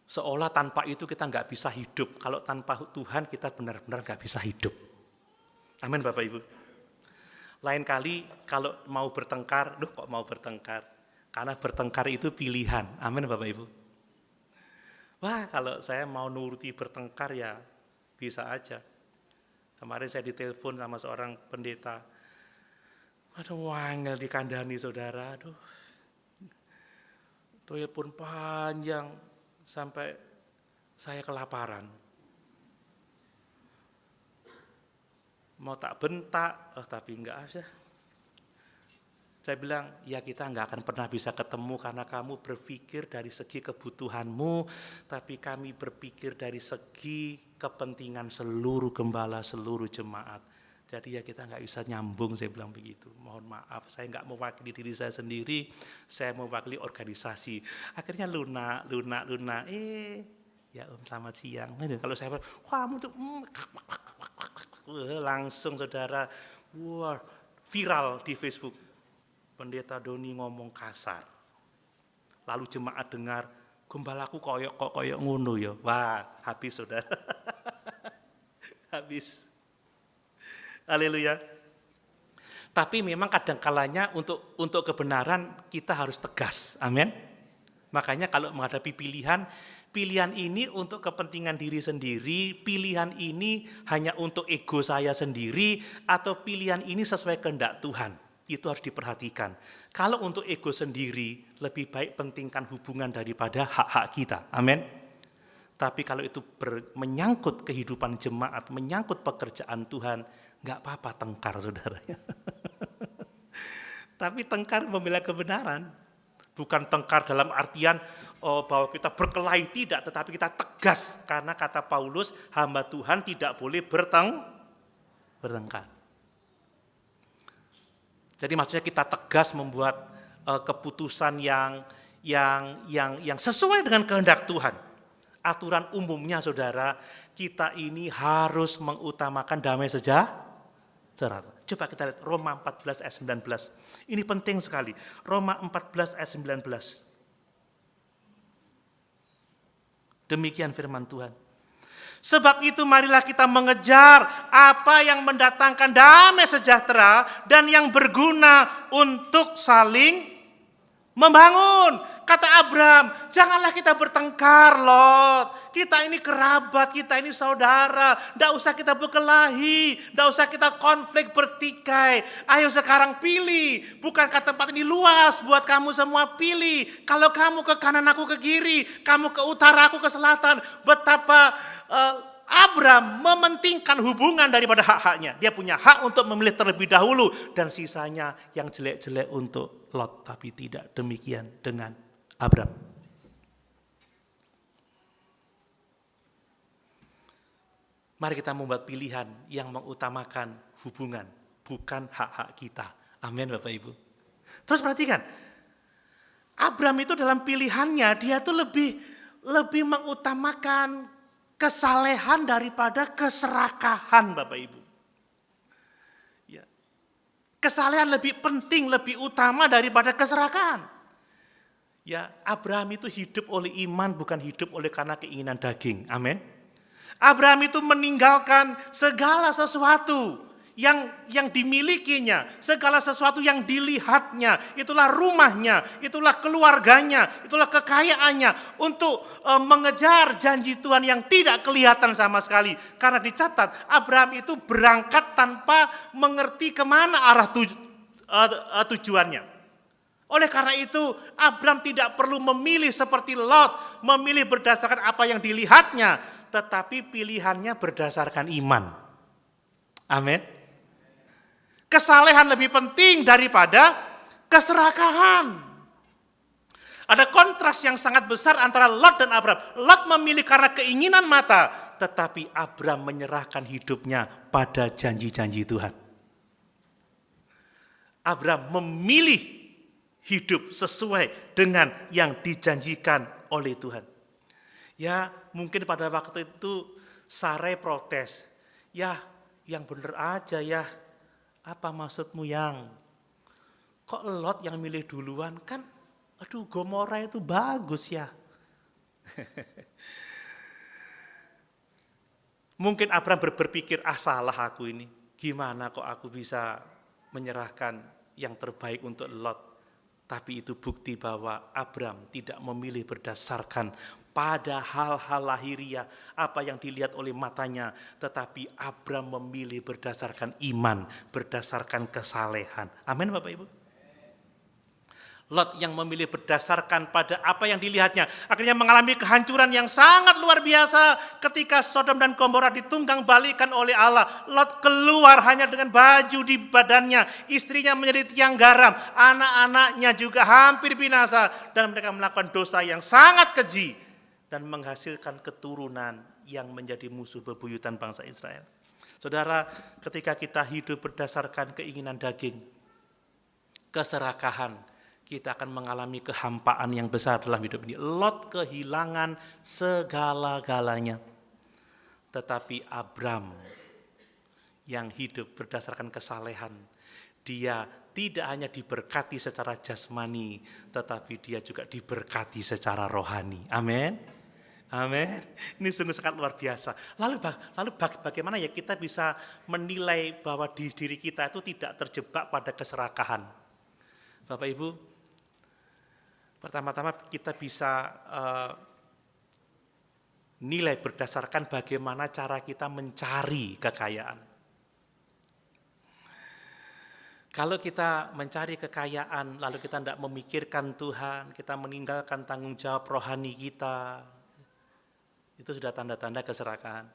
Seolah tanpa itu kita enggak bisa hidup. Kalau tanpa Tuhan kita benar-benar enggak bisa hidup. Amin Bapak Ibu. Lain kali kalau mau bertengkar, kok mau bertengkar? Karena bertengkar itu pilihan. Amin Bapak Ibu. Wah, kalau saya mau nuruti bertengkar ya bisa aja. Kemarin saya ditelepon sama seorang pendeta. Aduh, wangel dikandani saudara. Aduh, telepon panjang sampai saya kelaparan. Mau tak bentak, tapi enggak aja. Saya bilang, ya kita enggak akan pernah bisa ketemu karena kamu berpikir dari segi kebutuhanmu, tapi kami berpikir dari segi kepentingan seluruh gembala, seluruh jemaat. Jadi ya kita enggak bisa nyambung, saya bilang begitu. Mohon maaf, saya enggak mewakili diri saya sendiri, saya mewakili organisasi. Akhirnya lunak. Ya Om selamat siang. Kalau saya bilang, wah kamu tuh, langsung saudara, wah viral di Facebook. Pendeta Doni ngomong kasar. Lalu jemaat dengar, gembalaku koyok ngono ya. Wah, habis saudara. Habis. Haleluya. Tapi memang kadang kalanya untuk kebenaran kita harus tegas. Amin. Makanya kalau menghadapi pilihan ini untuk kepentingan diri sendiri, pilihan ini hanya untuk ego saya sendiri, atau pilihan ini sesuai kehendak Tuhan. Itu harus diperhatikan. Kalau untuk ego sendiri, lebih baik pentingkan hubungan daripada hak-hak kita. Amin. Tapi kalau itu menyangkut kehidupan jemaat, menyangkut pekerjaan Tuhan, enggak apa-apa tengkar saudara. Tapi tengkar membela kebenaran. Bukan tengkar dalam artian bahwa kita berkelahi, tidak. Tetapi kita tegas. Karena kata Paulus, hamba Tuhan tidak boleh bertengkar. Jadi maksudnya kita tegas membuat keputusan yang sesuai dengan kehendak Tuhan. Aturan umumnya saudara, kita ini harus mengutamakan damai sejahtera. Coba kita lihat Roma 14 ayat 19. Ini penting sekali. Roma 14 ayat 19. Demikian firman Tuhan. Sebab itu marilah kita mengejar apa yang mendatangkan damai sejahtera dan yang berguna untuk saling membangun. Kata Abraham, janganlah kita bertengkar, Lot. Kita ini kerabat, kita ini saudara. Tidak usah kita berkelahi, tidak usah kita konflik bertikai. Ayo sekarang pilih. Bukankah tempat ini luas buat kamu semua pilih. Kalau kamu ke kanan, aku ke kiri. Kamu ke utara, aku ke selatan. Betapa Abraham mementingkan hubungan daripada hak-haknya. Dia punya hak untuk memilih terlebih dahulu. Dan sisanya yang jelek-jelek untuk Lot. Tapi tidak demikian dengan Abraham. Mari kita membuat pilihan yang mengutamakan hubungan, bukan hak-hak kita. Amin Bapak Ibu. Terus perhatikan, Abraham itu dalam pilihannya, dia tuh lebih mengutamakan kesalehan daripada keserakahan Bapak Ibu. Ya. Kesalehan lebih penting, lebih utama daripada keserakahan. Ya, Abraham itu hidup oleh iman, bukan hidup oleh karena keinginan daging. Amin. Abraham itu meninggalkan segala sesuatu yang dimilikinya, segala sesuatu yang dilihatnya, itulah rumahnya, itulah keluarganya, itulah kekayaannya untuk mengejar janji Tuhan yang tidak kelihatan sama sekali. Karena dicatat Abraham itu berangkat tanpa mengerti kemana arah tujuannya. Oleh karena itu Abraham tidak perlu memilih seperti Lot, memilih berdasarkan apa yang dilihatnya, tetapi pilihannya berdasarkan iman. Amin. Kesalehan lebih penting daripada keserakahan. Ada kontras yang sangat besar antara Lot dan Abraham. Lot memilih karena keinginan mata, tetapi Abraham menyerahkan hidupnya pada janji-janji Tuhan. Abraham memilih hidup sesuai dengan yang dijanjikan oleh Tuhan. Ya, mungkin pada waktu itu Sarai protes. Ya, yang benar aja ya. Apa maksudmu yang? Kok Lot yang milih duluan? Kan aduh Gomora itu bagus ya. Mungkin Abraham berpikir, salah aku ini. Gimana kok aku bisa menyerahkan yang terbaik untuk Lot. Tapi itu bukti bahwa Abraham tidak memilih berdasarkan pada hal-hal lahiriah, apa yang dilihat oleh matanya. Tetapi Abraham memilih berdasarkan iman, berdasarkan kesalehan. Amin Bapak Ibu. Lot yang memilih berdasarkan pada apa yang dilihatnya, akhirnya mengalami kehancuran yang sangat luar biasa ketika Sodom dan Gomora ditunggang balikan oleh Allah. Lot keluar hanya dengan baju di badannya, istrinya menjadi tiang garam, anak-anaknya juga hampir binasa, dan mereka melakukan dosa yang sangat keji dan menghasilkan keturunan yang menjadi musuh bebuyutan bangsa Israel. Saudara, ketika kita hidup berdasarkan keinginan daging, keserakahan, kita akan mengalami kehampaan yang besar dalam hidup ini. Lot kehilangan segala-galanya. Tetapi Abraham yang hidup berdasarkan kesalehan, dia tidak hanya diberkati secara jasmani, tetapi dia juga diberkati secara rohani. Amin. Amin. Ini sungguh sangat luar biasa. Lalu bagaimana ya kita bisa menilai bahwa diri kita itu tidak terjebak pada keserakahan? Bapak Ibu, pertama-tama kita bisa nilai berdasarkan bagaimana cara kita mencari kekayaan. Kalau kita mencari kekayaan lalu kita tidak memikirkan Tuhan, kita meninggalkan tanggung jawab rohani kita, itu sudah tanda-tanda keserakahan.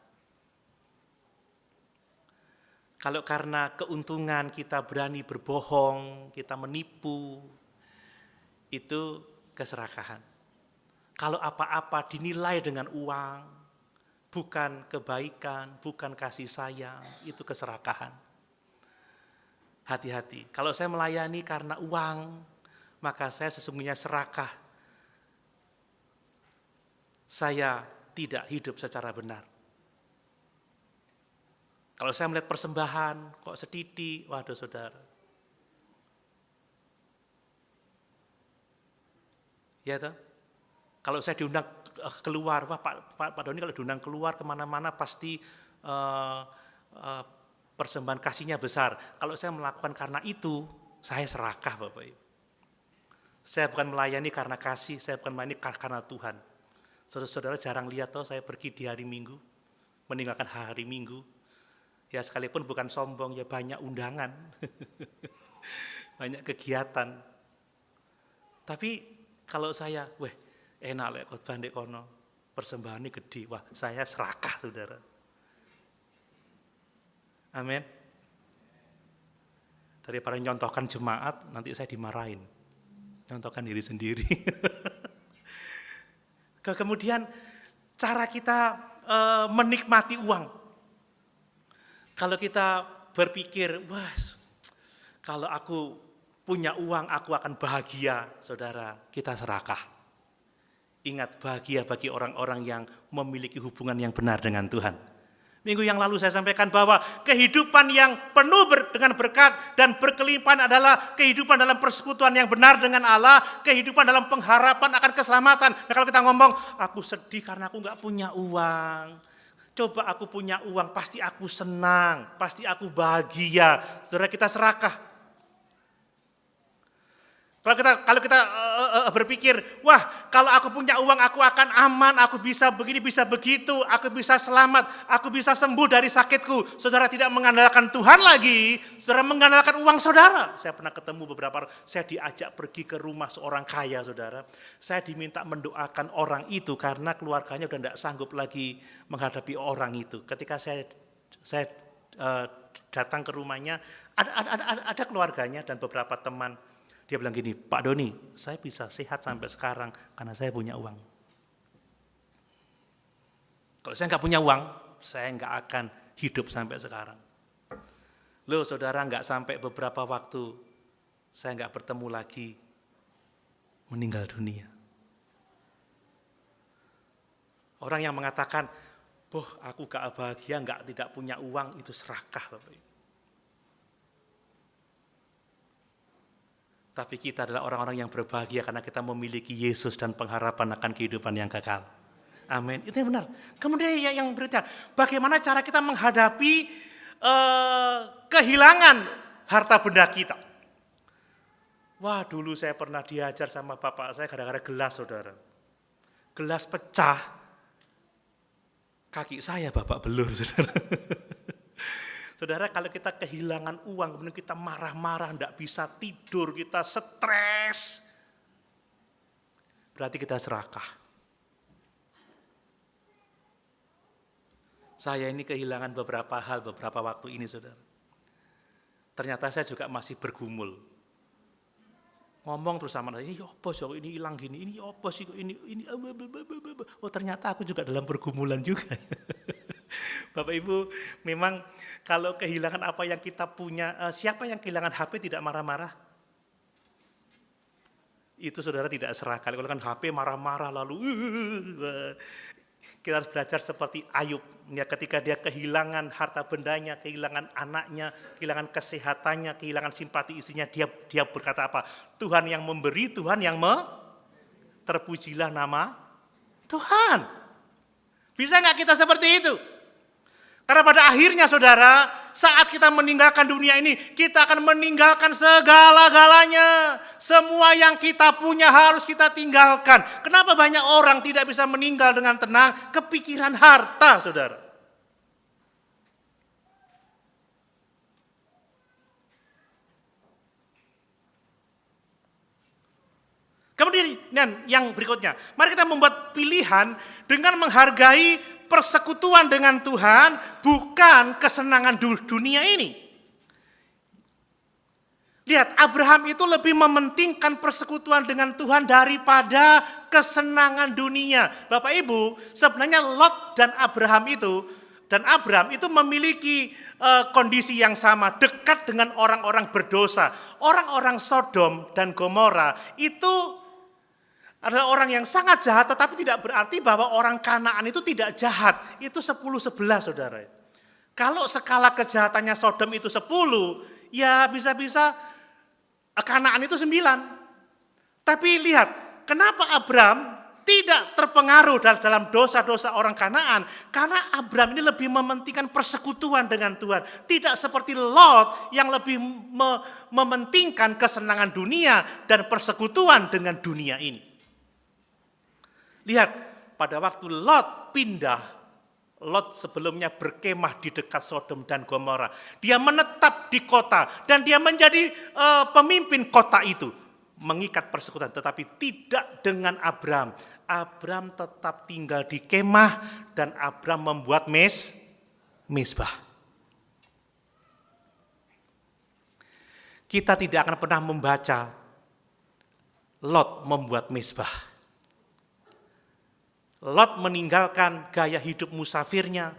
Kalau karena keuntungan kita berani berbohong, kita menipu, itu keserakahan. Kalau apa-apa dinilai dengan uang, bukan kebaikan, bukan kasih sayang, itu keserakahan. Hati-hati, kalau saya melayani karena uang, maka saya sesungguhnya serakah. Saya tidak hidup secara benar. Kalau saya melihat persembahan, kok setitik, waduh saudara. Ya toh? Kalau saya diundang keluar, wah Pak Doni kalau diundang keluar kemana-mana pasti persembahan kasihnya besar. Kalau saya melakukan karena itu, saya serakah Bapak Ibu. Saya bukan melayani karena kasih, saya bukan melayani karena Tuhan. Saudara-saudara jarang lihat toh saya pergi di hari Minggu, meninggalkan hari Minggu. Ya sekalipun bukan sombong, ya banyak undangan, banyak kegiatan. Tapi kalau saya, enak lek khotbah ndek kono, persembahannya gede, wah saya serakah saudara. Amin. Daripada nyontohkan jemaat, nanti saya dimarahin. Nyontohkan diri sendiri. Kemudian cara kita menikmati uang. Kalau kita berpikir, kalau aku punya uang, aku akan bahagia, saudara, kita serakah. Ingat, bahagia bagi orang-orang yang memiliki hubungan yang benar dengan Tuhan. Minggu yang lalu saya sampaikan bahwa kehidupan yang penuh dengan berkat dan berkelimpahan adalah kehidupan dalam persekutuan yang benar dengan Allah, kehidupan dalam pengharapan akan keselamatan. Nah, kalau kita ngomong, aku sedih karena aku nggak punya uang, Coba aku punya uang, pasti aku senang, pasti aku bahagia. Saudara, kita serakah. Kalau kita berpikir, wah kalau aku punya uang aku akan aman, aku bisa begini, bisa begitu, aku bisa selamat, aku bisa sembuh dari sakitku. Saudara tidak mengandalkan Tuhan lagi, saudara mengandalkan uang saudara. Saya pernah ketemu beberapa orang, saya diajak pergi ke rumah seorang kaya, saudara. Saya diminta mendoakan orang itu karena keluarganya udah tidak sanggup lagi menghadapi orang itu. Ketika saya datang ke rumahnya, ada keluarganya dan beberapa teman. Dia bilang gini, Pak Doni, saya bisa sehat sampai sekarang karena saya punya uang. Kalau saya nggak punya uang, saya nggak akan hidup sampai sekarang. Loh saudara, nggak sampai beberapa waktu, saya nggak bertemu lagi, meninggal dunia. Orang yang mengatakan, aku gak bahagia, tidak punya uang, itu serakah Bapak Ibu. Tapi kita adalah orang-orang yang berbahagia karena kita memiliki Yesus dan pengharapan akan kehidupan yang kekal. Amin. Itu yang benar. Kemudian yang berikutnya, bagaimana cara kita menghadapi kehilangan harta benda kita. Wah, dulu saya pernah diajar sama bapak saya gara-gara gelas, saudara. Gelas pecah, kaki saya bapak belur, saudara. Saudara, kalau kita kehilangan uang, kemudian kita marah-marah, tidak bisa tidur, kita stres, berarti kita serakah. Saya ini kehilangan beberapa hal, beberapa waktu ini, saudara. Ternyata saya juga masih bergumul. Ngomong terus sama saya, ini apa sih, ini hilang gini, ini apa sih, ini. Oh ternyata aku juga dalam pergumulan juga. Bapak Ibu, memang kalau kehilangan apa yang kita punya, siapa yang kehilangan HP tidak marah-marah? Itu saudara tidak serakah. Kalau kan HP marah-marah lalu, kita harus belajar seperti Ayub. Ya, ketika dia kehilangan harta bendanya, kehilangan anaknya, kehilangan kesehatannya, kehilangan simpati istrinya, dia berkata apa? Tuhan yang memberi, Tuhan yang terpujilah nama Tuhan. Bisa nggak kita seperti itu? Karena pada akhirnya saudara, saat kita meninggalkan dunia ini, kita akan meninggalkan segala-galanya. Semua yang kita punya harus kita tinggalkan. Kenapa banyak orang tidak bisa meninggal dengan tenang? Kepikiran harta, saudara. Kemudian yang berikutnya, mari kita membuat pilihan dengan menghargai persekutuan dengan Tuhan, bukan kesenangan dunia ini. Lihat, Abraham itu lebih mementingkan persekutuan dengan Tuhan daripada kesenangan dunia. Bapak Ibu, sebenarnya Lot dan Abraham itu memiliki kondisi yang sama, dekat dengan orang-orang berdosa. Orang-orang Sodom dan Gomora itu adalah orang yang sangat jahat, tetapi tidak berarti bahwa orang Kanaan itu tidak jahat. Itu 10-11, saudara. Kalau skala kejahatannya Sodom itu 10, ya bisa-bisa Kanaan itu 9. Tapi lihat, kenapa Abraham tidak terpengaruh dalam dosa-dosa orang Kanaan? Karena Abraham ini lebih mementingkan persekutuan dengan Tuhan. Tidak seperti Lot yang lebih mementingkan kesenangan dunia dan persekutuan dengan dunia ini. Lihat, pada waktu Lot pindah, Lot sebelumnya berkemah di dekat Sodom dan Gomora. Dia menetap di kota dan dia menjadi pemimpin kota itu. Mengikat persekutuan, tetapi tidak dengan Abraham. Abraham tetap tinggal di kemah dan Abraham membuat mezbah. Kita tidak akan pernah membaca Lot membuat mezbah. Lot meninggalkan gaya hidup musafirnya,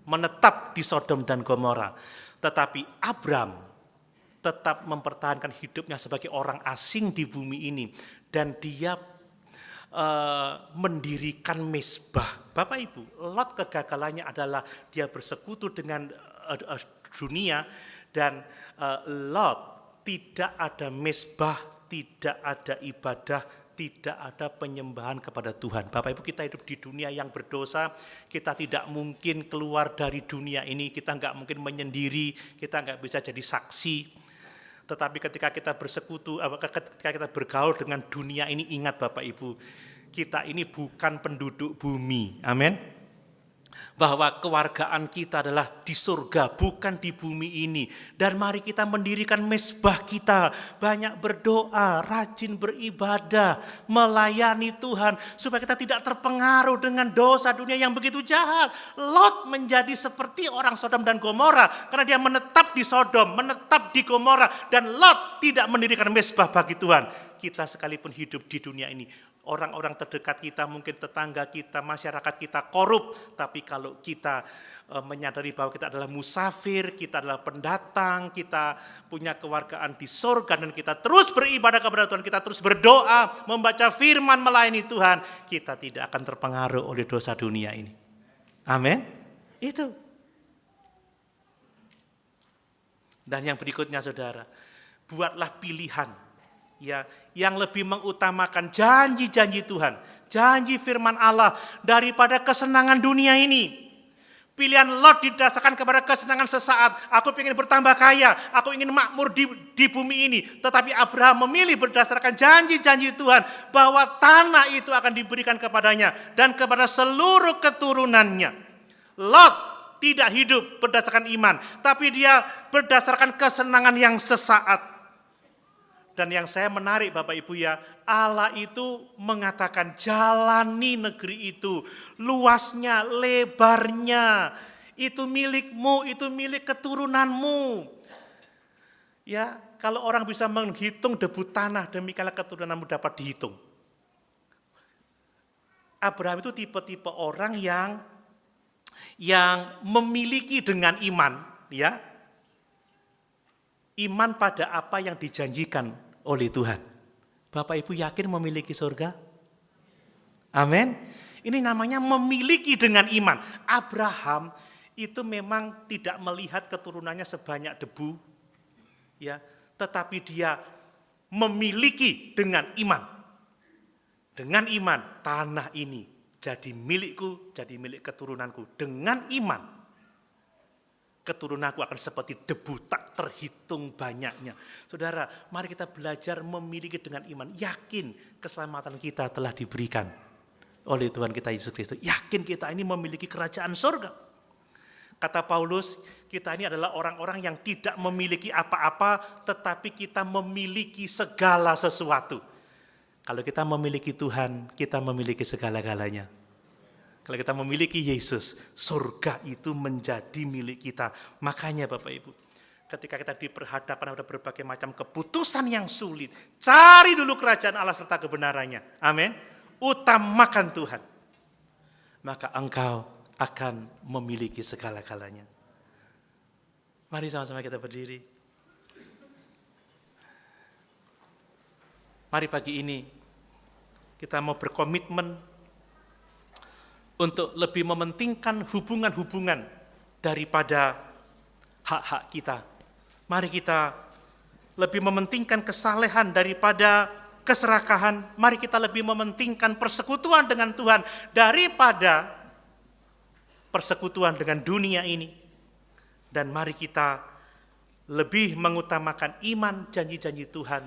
menetap di Sodom dan Gomora. Tetapi Abraham tetap mempertahankan hidupnya sebagai orang asing di bumi ini. Dan dia mendirikan mezbah. Bapak Ibu, Lot kegagalannya adalah dia bersekutu dengan dunia. Dan Lot tidak ada mezbah, tidak ada ibadah, tidak ada penyembahan kepada Tuhan. Bapak Ibu, kita hidup di dunia yang berdosa, kita tidak mungkin keluar dari dunia ini, kita nggak mungkin menyendiri, kita nggak bisa jadi saksi. Tetapi ketika kita bersekutu, ketika kita bergaul dengan dunia ini, ingat Bapak Ibu, kita ini bukan penduduk bumi, amin. Bahwa kewargaan kita adalah di surga, bukan di bumi ini. Dan mari kita mendirikan mezbah kita, banyak berdoa, rajin beribadah, melayani Tuhan, supaya kita tidak terpengaruh dengan dosa dunia yang begitu jahat. Lot menjadi seperti orang Sodom dan Gomora, karena dia menetap di Sodom, menetap di Gomora, dan Lot tidak mendirikan mezbah bagi Tuhan. Kita sekalipun hidup di dunia ini, orang-orang terdekat kita, mungkin tetangga kita, masyarakat kita korup. Tapi kalau kita menyadari bahwa kita adalah musafir, kita adalah pendatang, kita punya kewargaan di surga, dan kita terus beribadah kepada Tuhan, kita terus berdoa, membaca firman, melayani Tuhan, kita tidak akan terpengaruh oleh dosa dunia ini. Amin. Itu. Dan yang berikutnya saudara, buatlah pilihan ya, yang lebih mengutamakan janji-janji Tuhan, janji firman Allah daripada kesenangan dunia ini. Pilihan Lot didasarkan kepada kesenangan sesaat. Aku ingin bertambah kaya, aku ingin makmur di bumi ini. Tetapi Abraham memilih berdasarkan janji-janji Tuhan bahwa tanah itu akan diberikan kepadanya dan kepada seluruh keturunannya. Lot tidak hidup berdasarkan iman, tapi dia berdasarkan kesenangan yang sesaat. Dan yang saya menarik Bapak Ibu ya, Allah itu mengatakan jalani negeri itu, luasnya, lebarnya, itu milikmu, itu milik keturunanmu. Ya, kalau orang bisa menghitung debu tanah, demikianlah keturunanmu dapat dihitung. Abraham itu tipe-tipe orang yang memiliki dengan iman, ya, iman pada apa yang dijanjikan oleh Tuhan. Bapak Ibu yakin memiliki surga? Amin. Ini namanya memiliki dengan iman. Abraham itu memang tidak melihat keturunannya sebanyak debu, ya, tetapi dia memiliki dengan iman. Dengan iman, tanah ini jadi milikku, jadi milik keturunanku. Dengan iman, keturunanku akan seperti debu tak terhitung banyaknya. Saudara, mari kita belajar memiliki dengan iman. Yakin keselamatan kita telah diberikan oleh Tuhan kita Yesus Kristus. Yakin kita ini memiliki kerajaan surga. Kata Paulus, kita ini adalah orang-orang yang tidak memiliki apa-apa, tetapi kita memiliki segala sesuatu. Kalau kita memiliki Tuhan, kita memiliki segala-galanya. Kalau kita memiliki Yesus, surga itu menjadi milik kita. Makanya Bapak Ibu, ketika kita diperhadapkan pada berbagai macam keputusan yang sulit, cari dulu kerajaan Allah serta kebenarannya. Amin. Utamakan Tuhan. Maka engkau akan memiliki segala-galanya. Mari sama-sama kita berdiri. Mari pagi ini kita mau berkomitmen untuk lebih mementingkan hubungan-hubungan daripada hak-hak kita. Mari kita lebih mementingkan kesalehan daripada keserakahan. Mari kita lebih mementingkan persekutuan dengan Tuhan daripada persekutuan dengan dunia ini. Dan mari kita lebih mengutamakan iman janji-janji Tuhan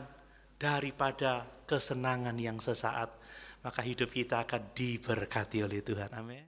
daripada kesenangan yang sesaat. Maka hidup kita akan diberkati oleh Tuhan. Amin.